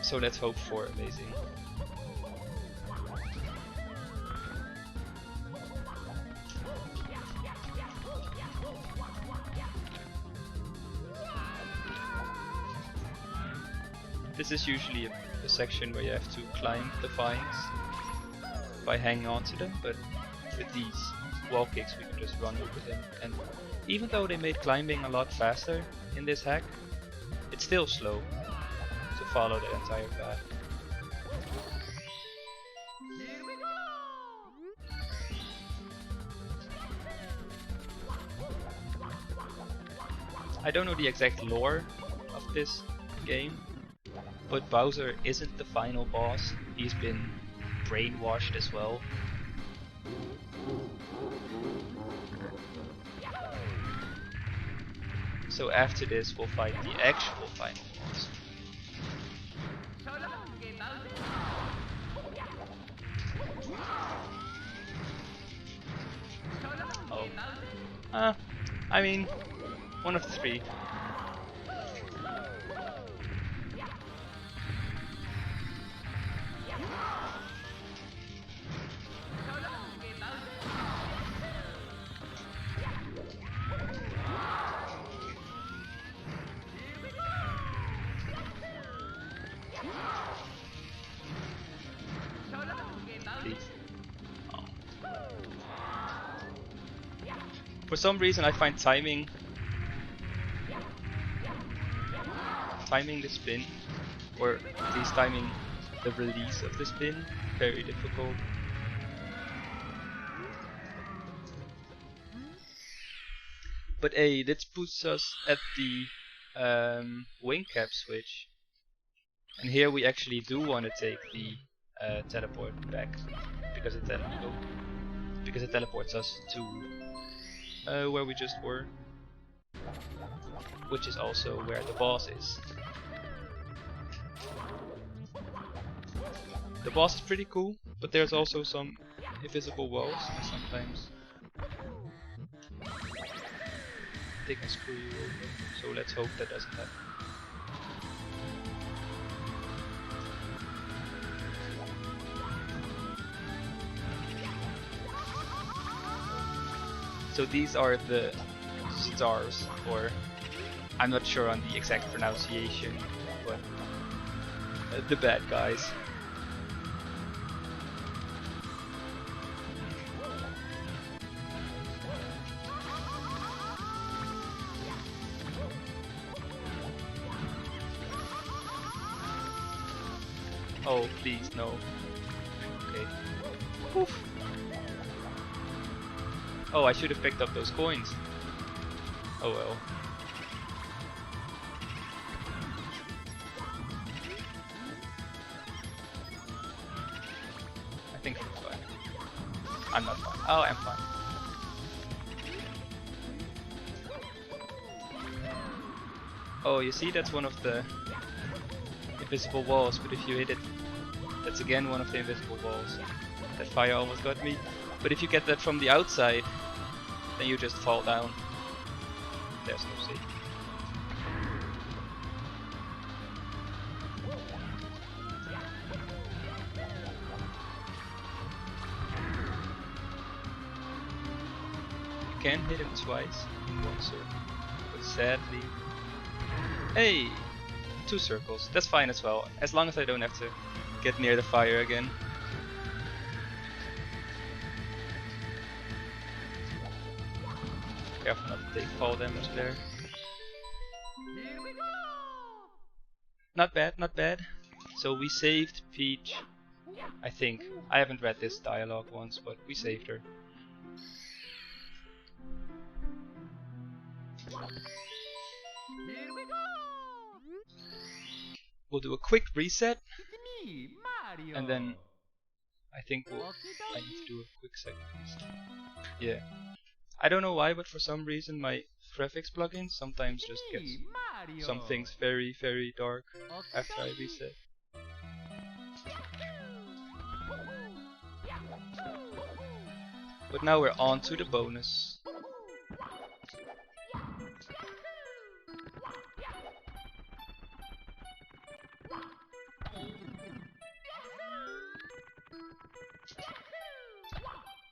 So let's hope for amazing. This is usually a section where you have to climb the vines by hanging on to them, but with these wall kicks we can just run over them, and even though they made climbing a lot faster in this hack, it's still slow to follow the entire path. I don't know the exact lore of this game, but Bowser isn't the final boss. He's been brainwashed as well. So after this we'll fight the actual final boss. Oh. I mean, one of the three. For some reason I find timing the spin, or at least timing the release of the spin, very difficult. But hey, this puts us at the wing cap switch, and here we actually do want to take the teleport back because because it teleports us to where we just were, which is also where the boss is. The boss is pretty cool, but there's also some invisible walls sometimes. They can screw you over, so let's hope that doesn't happen. So these are the Ztars, or I'm not sure on the exact pronunciation, but the bad guys. Oh, please, no. Okay. Oof. Oh, I should have picked up those coins. Oh well. I think I'm fine. I'm not fine. Oh, I'm fine. Oh, you see, that's one of the invisible walls, but if you hit it, that's again one of the invisible walls. That fire almost got me. But if you get that from the outside, then you just fall down. There's no safety. You can hit him twice in one circle, but sadly... Hey! 2 circles, that's fine as well, as long as I don't have to get near the fire again. Careful not to take fall damage there. Not bad, not bad. So we saved Peach, I think. I haven't read this dialogue once, but we saved her. We'll do a quick reset, and then I think I need to do a quick second reset. Yeah. I don't know why, but for some reason my graphics plugin sometimes just gets some things very, very dark after I reset. But now we're on to the bonus.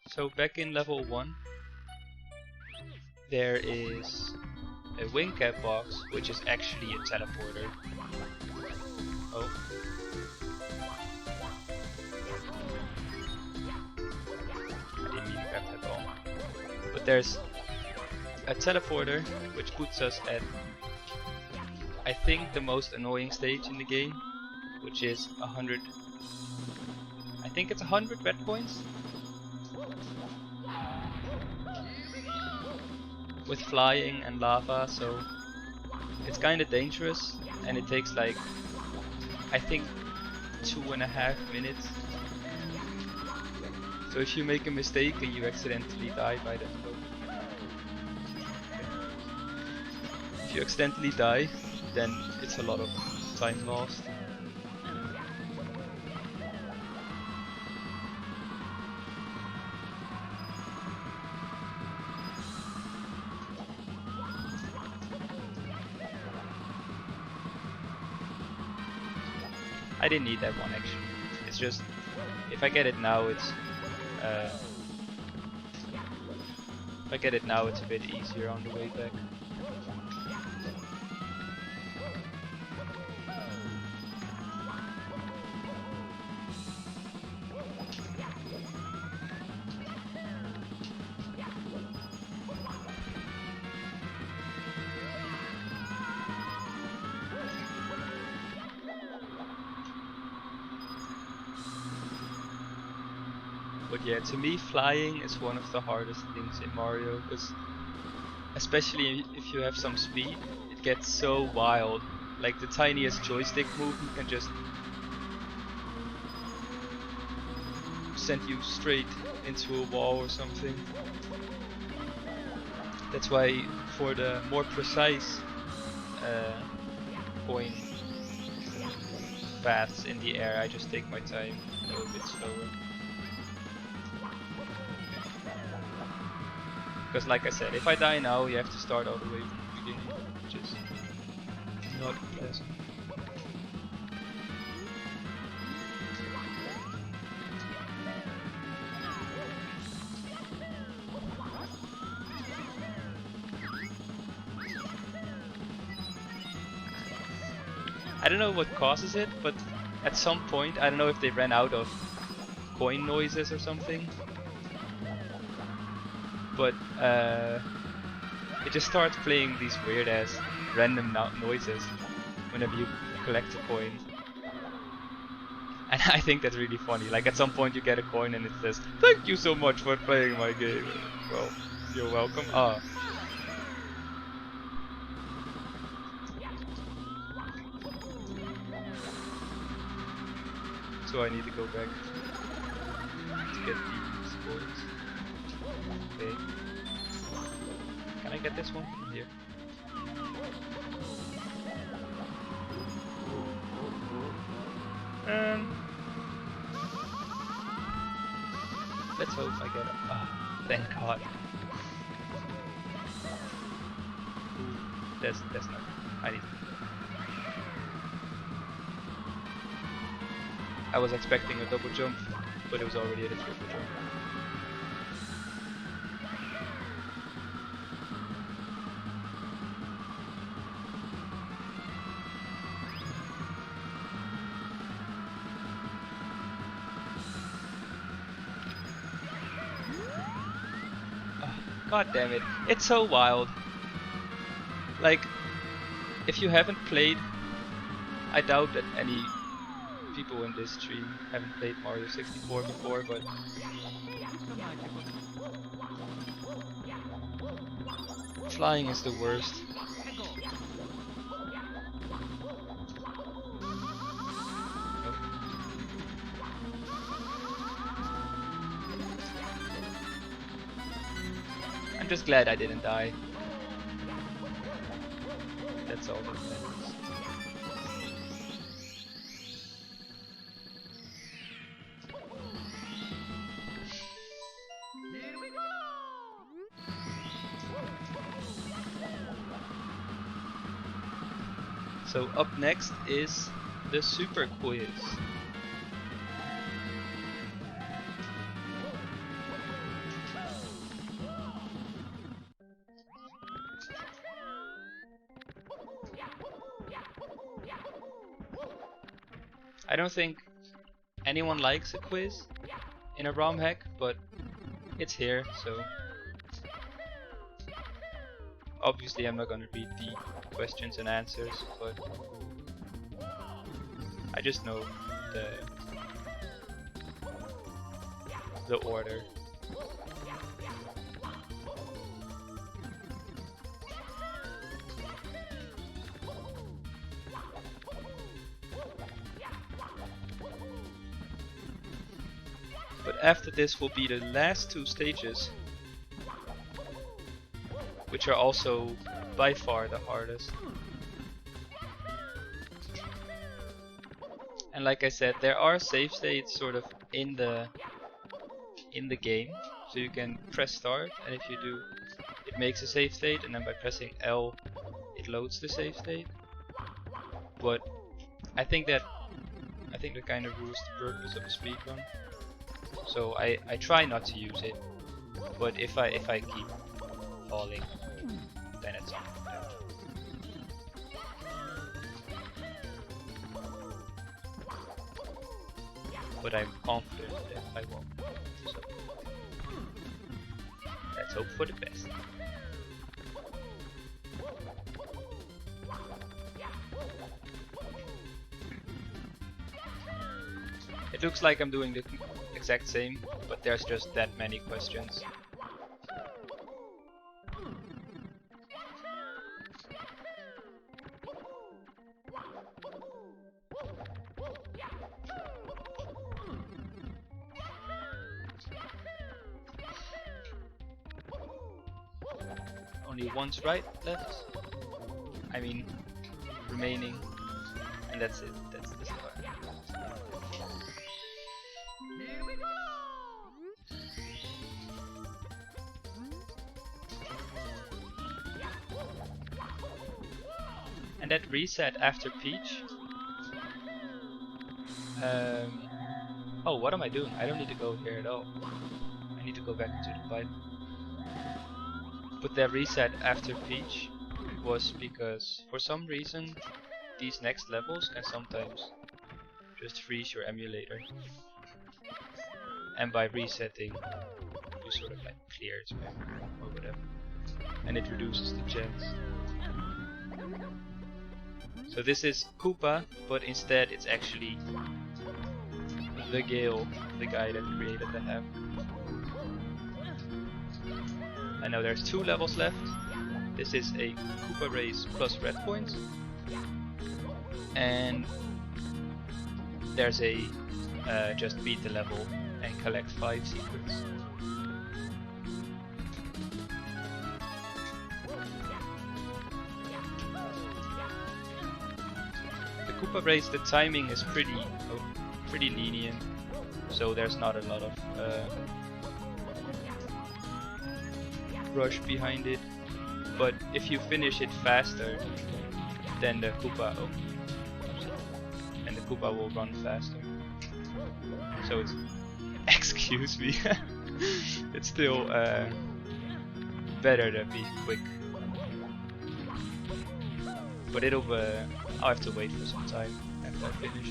So back in level 1, there is a wing cap box, which is actually a teleporter. Oh. I didn't mean to grab that ball. But there's a teleporter, which puts us at, I think, the most annoying stage in the game, which is 100. I think it's 100 red points? With flying and lava, so it's kinda dangerous, and it takes like, I think, 2.5 minutes. So if you make a mistake and you accidentally die by that rope, if you accidentally die, then it's a lot of time lost. I didn't need that one actually. It's just, if I get it now, it's a bit easier on the way back. But yeah, to me flying is one of the hardest things in Mario, because especially if you have some speed, it gets so wild. Like the tiniest joystick movement can just send you straight into a wall or something. That's why for the more precise coin paths in the air, I just take my time, a little bit slower. Because like I said, if I die now, you have to start all the way from the beginning, which is not pleasant. I don't know what causes it, but at some point, I don't know if they ran out of coin noises or something, but it just starts playing these weird ass random noises whenever you collect a coin. And I think that's really funny. Like at some point you get a coin and it says, "Thank you so much for playing my game." Well, you're welcome. Ah. So I need to go back to get these coins. Okay. Can I get this one? Here. Let's hope I get it. Oh, thank God. That's not. I need. I was expecting a double jump, but it was already at a triple jump. God damn it, it's so wild. Like, if you haven't played, I doubt that any people in this stream haven't played Mario 64 before, but flying is the worst. I'm just glad I didn't die. That's all that matters. So up next is the super quiz. I don't think anyone likes a quiz in a ROM hack, but it's here, so obviously I'm not gonna read the questions and answers, but I just know the order. But after this will be the last two stages, which are also by far the hardest. And like I said, there are save states sort of in the game, so you can press start, and if you do, it makes a save state, and then by pressing L, it loads the save state. But I think that kind of rules the purpose of a speedrun. So I try not to use it, but if I keep falling, then it's something bad. But I'm confident that I won't. So let's hope for the best. It looks like I'm doing the exact same, but there's just that many questions. only one sprite left. I mean, remaining, and that's it. That's the start. And that reset after Peach. Oh, what am I doing? I don't need to go here at all. I need to go back into the pipe. But that reset after Peach was because for some reason these next levels can sometimes just freeze your emulator. And by resetting you sort of like clear its memory or whatever. And it reduces the chance. So this is Koopa, but instead it's actually the Gale, the guy that created the ham. And now there's 2 levels left. This is a Koopa race plus red points. And there's a just beat the level and collect 5 secrets. The Koopa race, the timing is pretty lenient, so there's not a lot of rush behind it. But if you finish it faster, then the Koopa will run faster. So it's excuse me, it's still better than being quick. But I'll have to wait for some time after I finish.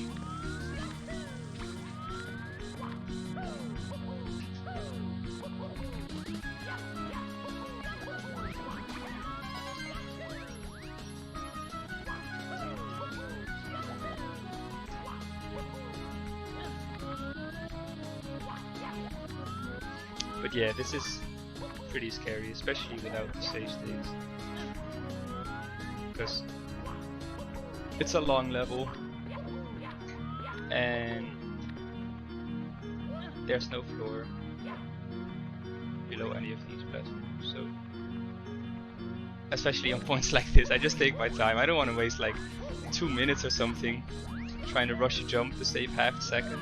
But yeah, this is pretty scary, especially without the save states. Because it's a long level and there's no floor below any of these platforms, so especially on points like this, I just take my time. I don't want to waste like 2 minutes or something trying to rush a jump to save half a second.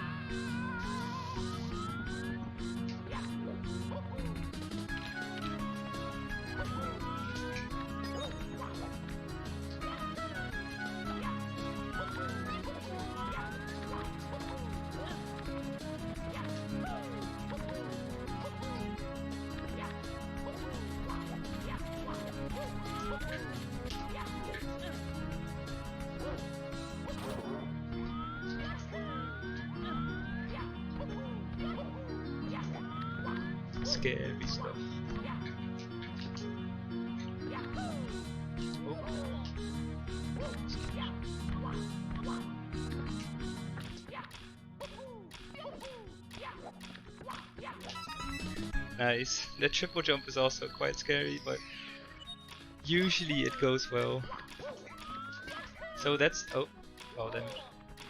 Scary stuff. Oh. Nice. The triple jump is also quite scary, but usually it goes well. So that's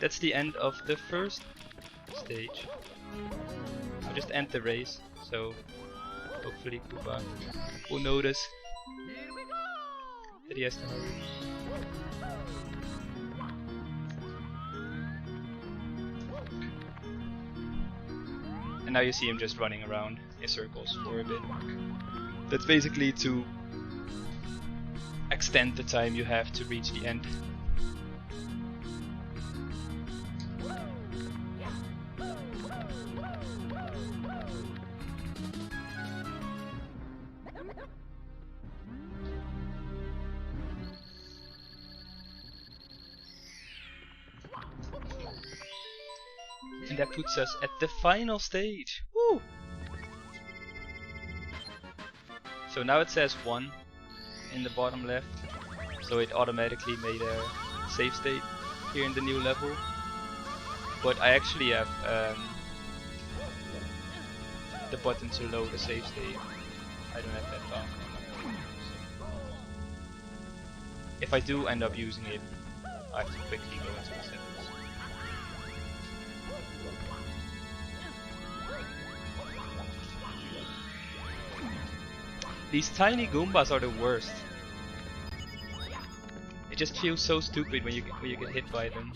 that's the end of the first stage. I'll just end the race, so hopefully Koopa will notice that he has to hurry. And now you see him just running around in circles for a bit. That's basically to extend the time you have to reach the end. And that puts us at the final stage. Woo! So now it says 1 in the bottom left, so it automatically made a save state here in the new level. But I actually have the button to load a save state. I don't have that on. If I do end up using it, I have to quickly go into the settings. These tiny Goombas are the worst. It just feels so stupid when you get hit by them.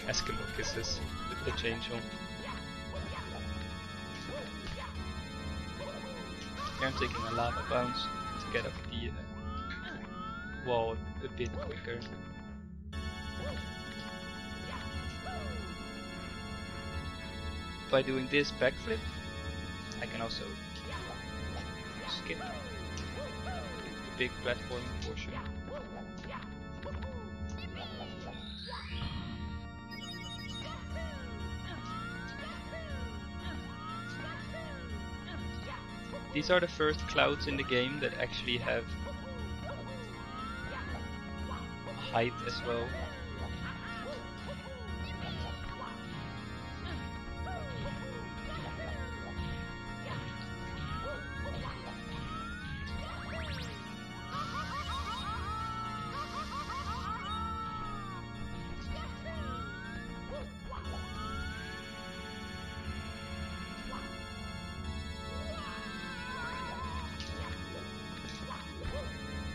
Eskimo kisses with the chain jump. Here I'm taking a lava bounce to get up the wall a bit quicker. By doing this backflip, I can also skip the big platforming portion. These are the first clouds in the game that actually have height as well.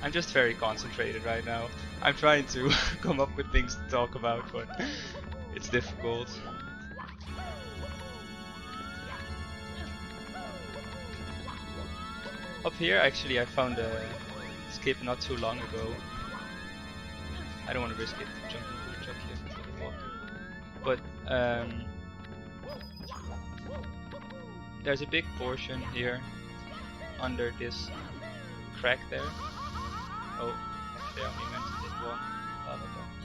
I'm just very concentrated right now. I'm trying to come up with things to talk about, but it's difficult. Up here, actually, I found a skip not too long ago. I don't want to risk it jumping into the truck here for the water. But there's a big portion here under this crack there. Oh, actually I only meant to hit one lava bounce.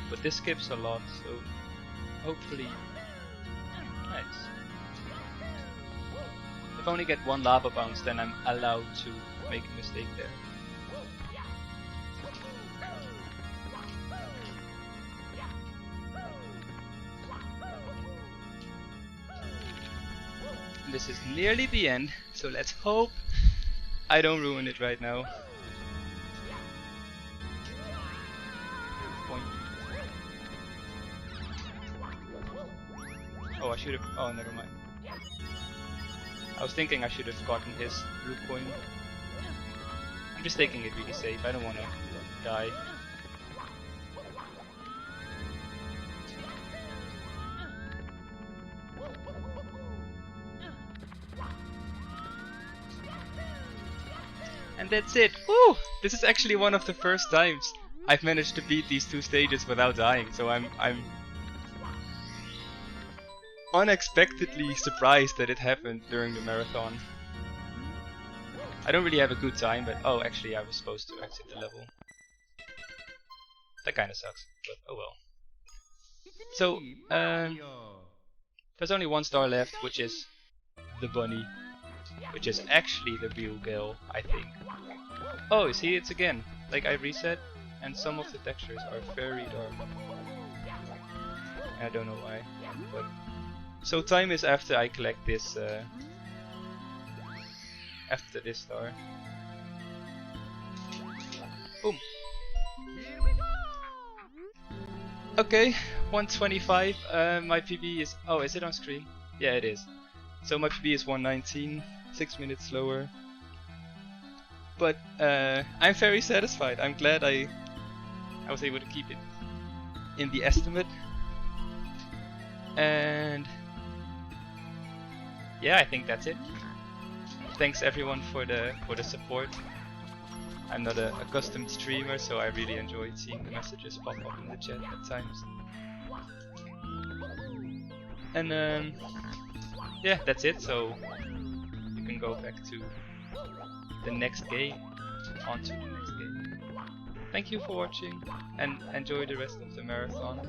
But this skips a lot, so hopefully... Nice. If I only get one lava bounce, then I'm allowed to make a mistake there. This is nearly the end, so let's hope I don't ruin it right now. Point. Oh, I should have. Oh, never mind. I was thinking I should have gotten his blue coin. I'm just taking it really safe. I don't want to die. And that's it. Woo! This is actually one of the first times I've managed to beat these two stages without dying, so I'm unexpectedly surprised that it happened during the marathon. I don't really have a good time, but oh, actually I was supposed to exit the level. That kinda sucks, but oh well. So, there's only one star left, which is the bunny. Which is actually the real girl, I think. Oh, see, it's again. Like, I reset, and some of the textures are very dark. I don't know why. But so time is after I collect this, after this star. Boom. Okay, 125. My PB is... Oh, is it on screen? Yeah, it is. So my PB is 119. 6 minutes slower, but I'm very satisfied. I'm glad I was able to keep it in the estimate, and yeah, I think that's it. Thanks everyone for the support. I'm not a accustomed streamer, so I really enjoyed seeing the messages pop up in the chat at times. And yeah, that's it. So you can go back to the next game, on to the next game. Thank you for watching, and enjoy the rest of the marathon.